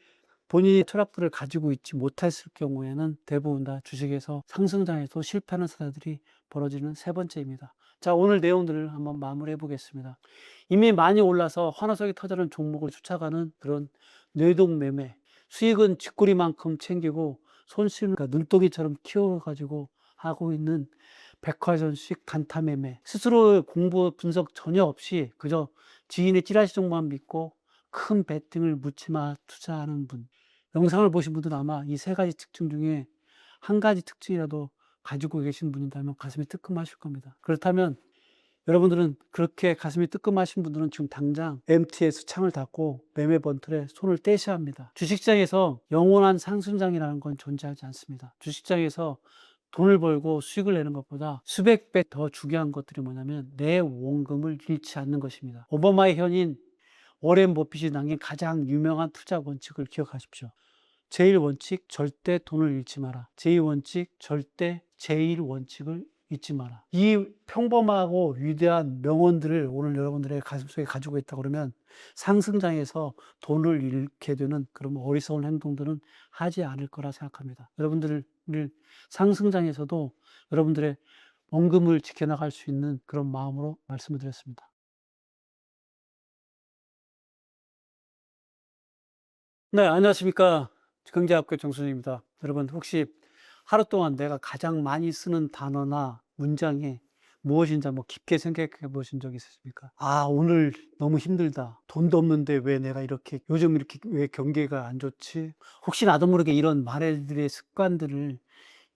본인이 철학들을 가지고 있지 못했을 경우에는 대부분 다 주식에서 상승장에서 실패하는 사례들이 벌어지는 세 번째입니다. 자, 오늘 내용들을 한번 마무리해 보겠습니다. 이미 많이 올라서 환호성이 터지는 종목을 쫓아가는 그런 뇌동 매매, 수익은 쥐꼬리만큼 챙기고 손실은 눈덩이처럼 키워가지고 하고 있는 백화점식 단타 매매, 스스로 공부 분석 전혀 없이 그저 지인의 찌라시 정보만 믿고 큰 베팅을 묻지마 투자하는 분, 영상을 보신 분들은 아마 이 세 가지 특징 중에 한 가지 특징이라도 가지고 계신 분이라면 가슴이 뜨끔하실 겁니다. 그렇다면 여러분들은 그렇게 가슴이 뜨끔하신 분들은 지금 당장 MTS 창을 닫고 매매 번틀에 손을 떼셔야 합니다. 주식시장에서 영원한 상승장이라는 건 존재하지 않습니다. 주식시장에서 돈을 벌고 수익을 내는 것보다 수백 배 더 중요한 것들이 뭐냐면 내 원금을 잃지 않는 것입니다. 오바마의 현인 워렌 버핏이 남긴 가장 유명한 투자 원칙을 기억하십시오. 제1원칙, 절대 돈을 잃지 마라. 제2원칙, 절대 제1원칙을 잊지 마라. 이 평범하고 위대한 명언들을 오늘 여러분들의 가슴속에 가지고 있다 그러면 상승장에서 돈을 잃게 되는 그런 어리석은 행동들은 하지 않을 거라 생각합니다. 여러분들을 상승장에서도 여러분들의 원금을 지켜나갈 수 있는 그런 마음으로 말씀을 드렸습니다. 네, 안녕하십니까. 경제학교 정순입니다. 여러분, 혹시 하루 동안 내가 가장 많이 쓰는 단어나 문장에 무엇인지 한번 깊게 생각해 보신 적 있으십니까? 아, 오늘 너무 힘들다. 돈도 없는데 왜 내가 이렇게, 요즘 이렇게 왜 경기가 안 좋지? 혹시 나도 모르게 이런 말들의 습관들을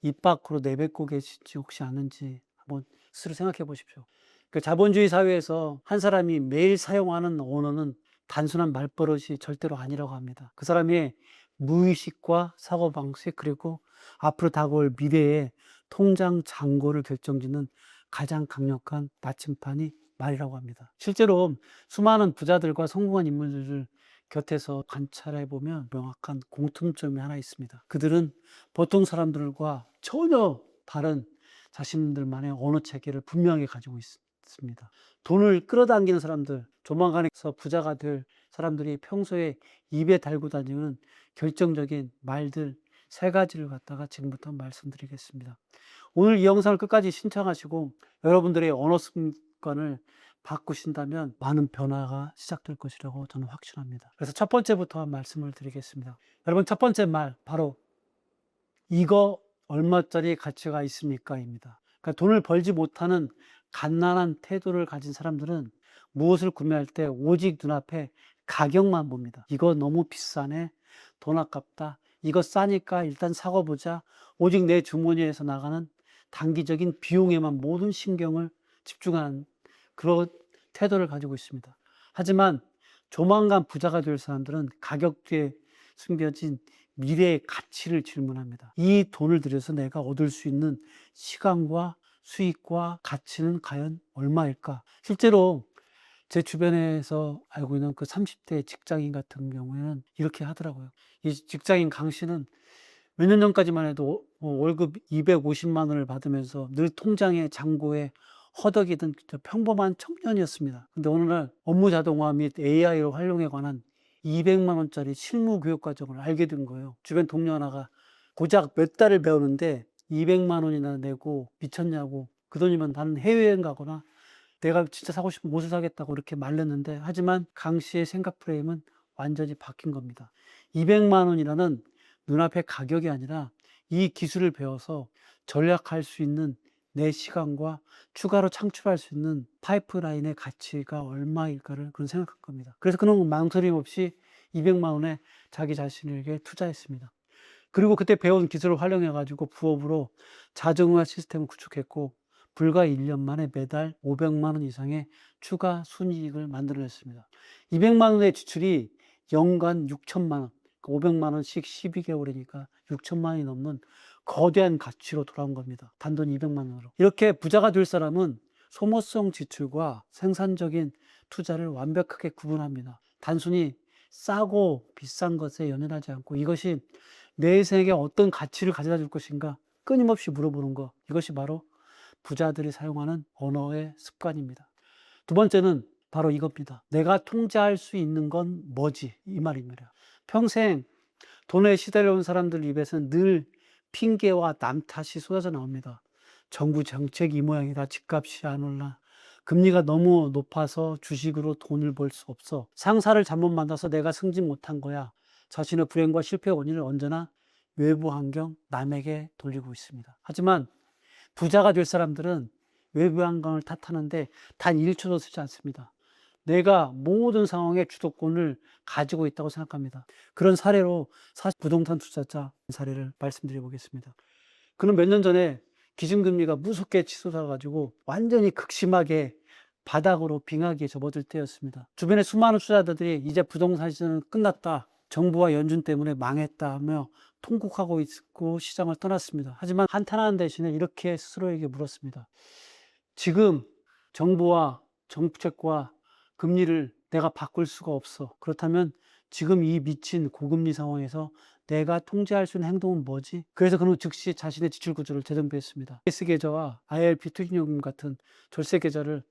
입 밖으로 내뱉고 계시지 혹시 않은지 한번 스스로 생각해 보십시오. 그 자본주의 사회에서 한 사람이 매일 사용하는 언어는 단순한 말버릇이 절대로 아니라고 합니다. 그 사람의 무의식과 사고방식, 그리고 앞으로 다가올 미래의 통장 잔고를 결정짓는 가장 강력한 나침판이 말이라고 합니다. 실제로 수많은 부자들과 성공한 인물들을 곁에서 관찰해 보면 명확한 공통점이 하나 있습니다. 그들은 보통 사람들과 전혀 다른 자신들만의 언어 체계를 분명히 가지고 있습니다. 돈을 끌어당기는 사람들, 조만간에서 부자가 될 사람들이 평소에 입에 달고 다니는 결정적인 말들 세 가지를 갖다가 지금부터 말씀드리겠습니다. 오늘 이 영상을 끝까지 신청하시고 여러분들의 언어 습관을 바꾸신다면 많은 변화가 시작될 것이라고 저는 확신합니다. 그래서 첫 번째부터 말씀을 드리겠습니다. 여러분, 첫 번째 말 바로 이거 얼마짜리 가치가 있습니까? 입니다. 그러니까 돈을 벌지 못하는 갓난한 태도를 가진 사람들은 무엇을 구매할 때 오직 눈앞에 가격만 봅니다. 이거 너무 비싸네. 돈 아깝다. 이거 싸니까 일단 사고 보자. 오직 내 주머니에서 나가는 단기적인 비용에만 모든 신경을 집중하는 그런 태도를 가지고 있습니다. 하지만 조만간 부자가 될 사람들은 가격 뒤에 숨겨진 미래의 가치를 질문합니다. 이 돈을 들여서 내가 얻을 수 있는 시간과 수익과 가치는 과연 얼마일까? 실제로 제 주변에서 알고 있는 그 30대 직장인 같은 경우에는 이렇게 하더라고요. 이 직장인 강 씨는 몇 년 전까지만 해도 월급 250만 원을 받으면서 늘 통장에 잔고에 허덕이던 평범한 청년이었습니다. 근데 어느 날 업무 자동화 및 AI를 활용에 관한 200만 원짜리 실무 교육 과정을 알게 된 거예요. 주변 동료 하나가 고작 몇 달을 배우는데 200만 원이나 내고 미쳤냐고, 그 돈이면 나는 해외여행 가거나 내가 진짜 사고 싶은 옷을 사겠다고 이렇게 말렸는데, 하지만 강 씨의 생각 프레임은 완전히 바뀐 겁니다. 200만 원이라는 눈앞의 가격이 아니라 이 기술을 배워서 전략할 수 있는 내 시간과 추가로 창출할 수 있는 파이프라인의 가치가 얼마일까를 그런 생각한 겁니다. 그래서 그는 망설임 없이 200만 원에 자기 자신에게 투자했습니다. 그리고 그때 배운 기술을 활용해 가지고 부업으로 자동화 시스템을 구축했고 불과 1년 만에 매달 500만 원 이상의 추가 순이익을 만들어냈습니다. 200만 원의 지출이 연간 6천만 원, 500만 원씩 12개월이니까 6천만 원이 넘는 거대한 가치로 돌아온 겁니다. 단돈 200만 원으로. 이렇게 부자가 될 사람은 소모성 지출과 생산적인 투자를 완벽하게 구분합니다. 단순히 싸고 비싼 것에 연연하지 않고 이것이 내 생에 어떤 가치를 가져다 줄 것인가 끊임없이 물어보는 것, 이것이 바로 부자들이 사용하는 언어의 습관입니다. 두 번째는 바로 이겁니다. 내가 통제할 수 있는 건 뭐지? 이 말입니다. 평생 돈에 시달려온 사람들 입에서는 늘 핑계와 남 탓이 쏟아져 나옵니다. 정부 정책이 이 모양이다. 집값이 안 올라. 금리가 너무 높아서 주식으로 돈을 벌 수 없어. 상사를 잘못 만나서 내가 승진 못한 거야. 자신의 불행과 실패의 원인을 언제나 외부 환경, 남에게 돌리고 있습니다. 하지만 부자가 될 사람들은 외부 환경을 탓하는데 단 1초도 쓰지 않습니다. 내가 모든 상황에 주도권을 가지고 있다고 생각합니다. 그런 사례로 부동산 투자자 사례를 말씀드려 보겠습니다. 그는 몇 년 전에 기준금리가 무섭게 치솟아 가지고 완전히 극심하게 바닥으로 빙하기에 접어들 때였습니다. 주변의 수많은 투자자들이 이제 부동산 시장은 끝났다, 정부와 연준 때문에 망했다 하며 통곡하고 있고 시장을 떠났습니다. 하지만 한탄하는 대신에 이렇게 스스로에게 물었습니다. 지금 정부와 정책과 금리를 내가 바꿀 수가 없어. 그렇다면 지금 이 미친 고금리 상황에서 내가 통제할 수 있는 행동은 뭐지? 그래서 그는 즉시 자신의 지출 구조를 재정비했습니다. S계좌와 IRP 투기요금 같은 절세 계좌를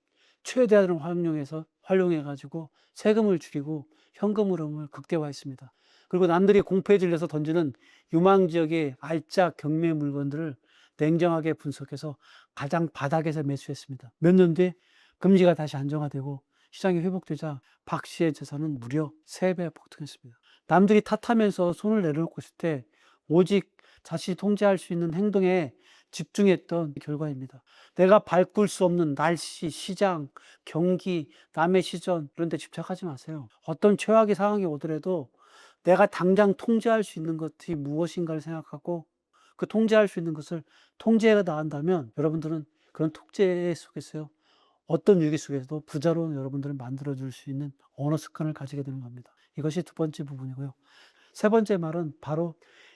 최대한으로 활용해 가지고 세금을 줄이고 현금 흐름을 극대화했습니다. 그리고 남들이 공포에 질려서 던지는 유망 지역의 알짜 경매 물건들을 냉정하게 분석해서 가장 바닥에서 매수했습니다. 몇 년 뒤에 금리가 다시 안정화되고 시장이 회복되자 박 씨의 재산은 무려 3배 폭등했습니다. 남들이 탓하면서 손을 내려놓고 있을 때 오직 자신이 통제할 수 있는 행동에 집중했던 결과입니다. 내가 바꿀 수 없는 날씨, 시장, 경기, 남의 시선 이런 데 집착하지 마세요. 어떤 최악의 상황이 오더라도 내가 당장 통제할 수 있는 것이 무엇인가를 생각하고 그 통제할 수 있는 것을 통제해 나간다면 여러분들은 그런 통제 속에서요. 어떤 위기 속에서도 부자로 여러분들을 만들어 줄 수 있는 언어 습관을 가지게 되는 겁니다. 이것이 두 번째 부분이고요. 세 번째 말은 바로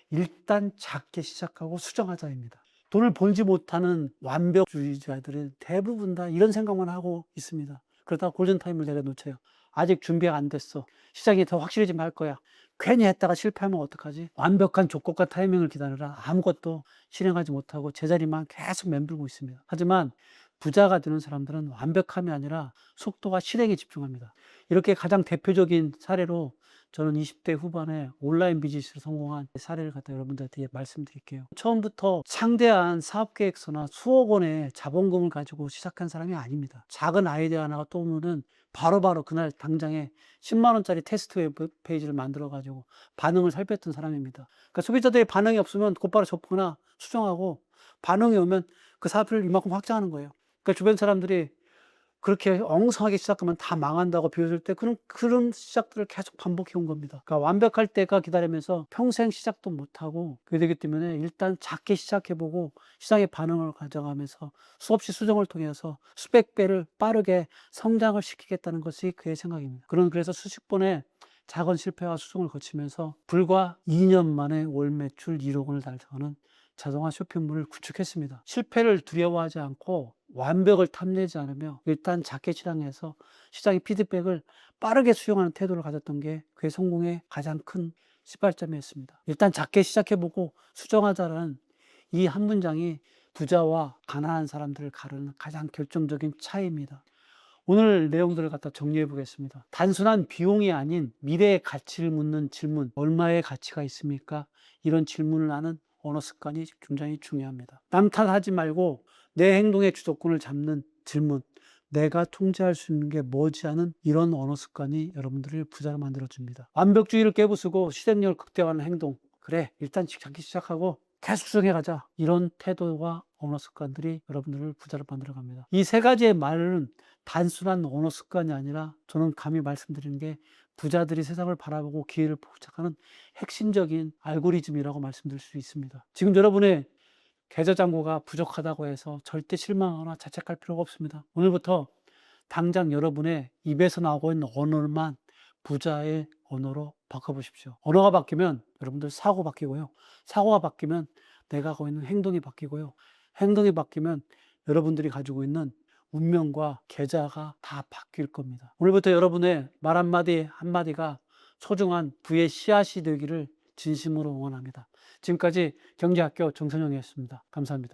일단 작게 시작하고 수정하자입니다. 돈을 벌지 못하는 완벽주의자들은 대부분 다 이런 생각만 하고 있습니다. 그러다가 골든타임을 내려놓쳐요. 아직 준비가 안 됐어. 시작이 더 확실해지면 할 거야. 괜히 했다가 실패하면 어떡하지? 완벽한 조건과 타이밍을 기다려라. 아무것도 실행하지 못하고 제자리만 계속 맴돌고 있습니다. 하지만 부자가 되는 사람들은 완벽함이 아니라 속도와 실행에 집중합니다. 이렇게 가장 대표적인 사례로 저는 20대 후반에 온라인 비즈니스를 성공한 사례를 갖다 여러분들한테 말씀드릴게요. 처음부터 창대한 사업 계획서나 수억 원의 자본금을 가지고 시작한 사람이 아닙니다. 작은 아이디어 하나가 떠오르면 바로바로 그날 당장에 10만 원짜리 테스트 웹 페이지를 만들어 가지고 반응을 살폈던 사람입니다. 그러니까 소비자들의 반응이 없으면 곧바로 접근하거나 수정하고 반응이 오면 그 사업을 이만큼 확장하는 거예요. 그러니까 주변 사람들이 그렇게 엉성하게 시작하면 다 망한다고 비웃을 때 그런 시작들을 계속 반복해 온 겁니다. 그러니까 완벽할 때가 기다리면서 평생 시작도 못하고 그게 되기 때문에 일단 작게 시작해보고 시장의 반응을 가져가면서 수없이 수정을 통해서 수백 배를 빠르게 성장을 시키겠다는 것이 그의 생각입니다. 그래서 수십 번의 작은 실패와 수정을 거치면서 불과 2년 만에 월 매출 1억 원을 달성하는 자동화 쇼핑몰을 구축했습니다. 실패를 두려워하지 않고 완벽을 탐내지 않으며 일단 작게 시작해서 시장의 피드백을 빠르게 수용하는 태도를 가졌던 게 그의 성공의 가장 큰 시발점이었습니다. 일단 작게 시작해보고 수정하자라는 이 한 문장이 부자와 가난한 사람들을 가르는 가장 결정적인 차이입니다. 오늘 내용들을 갖다 정리해 보겠습니다. 단순한 비용이 아닌 미래의 가치를 묻는 질문, 얼마의 가치가 있습니까? 이런 질문을 하는 언어 습관이 굉장히 중요합니다. 남 탓하지 말고 내 행동의 주도권을 잡는 질문, 내가 통제할 수 있는 게 뭐지 하는 이런 언어 습관이 여러분들을 부자로 만들어줍니다. 완벽주의를 깨부수고 실행력을 극대화하는 행동, 그래 일단 작게 시작하고 계속 수정해가자, 이런 태도와 언어 습관들이 여러분들을 부자로 만들어갑니다. 이 세 가지의 말은 단순한 언어 습관이 아니라 저는 감히 말씀드리는 게 부자들이 세상을 바라보고 기회를 포착하는 핵심적인 알고리즘이라고 말씀드릴 수 있습니다. 지금 여러분의 계좌 잔고가 부족하다고 해서 절대 실망하거나 자책할 필요가 없습니다. 오늘부터 당장 여러분의 입에서 나오고 있는 언어만 부자의 언어로 바꿔보십시오. 언어가 바뀌면 여러분들 사고 바뀌고요. 사고가 바뀌면 내가 하고 있는 행동이 바뀌고요. 행동이 바뀌면 여러분들이 가지고 있는 운명과 계좌가 다 바뀔 겁니다. 오늘부터 여러분의 말 한마디 한마디가 소중한 부의 씨앗이 되기를 진심으로 응원합니다. 지금까지 경제학교 정선영이었습니다. 감사합니다.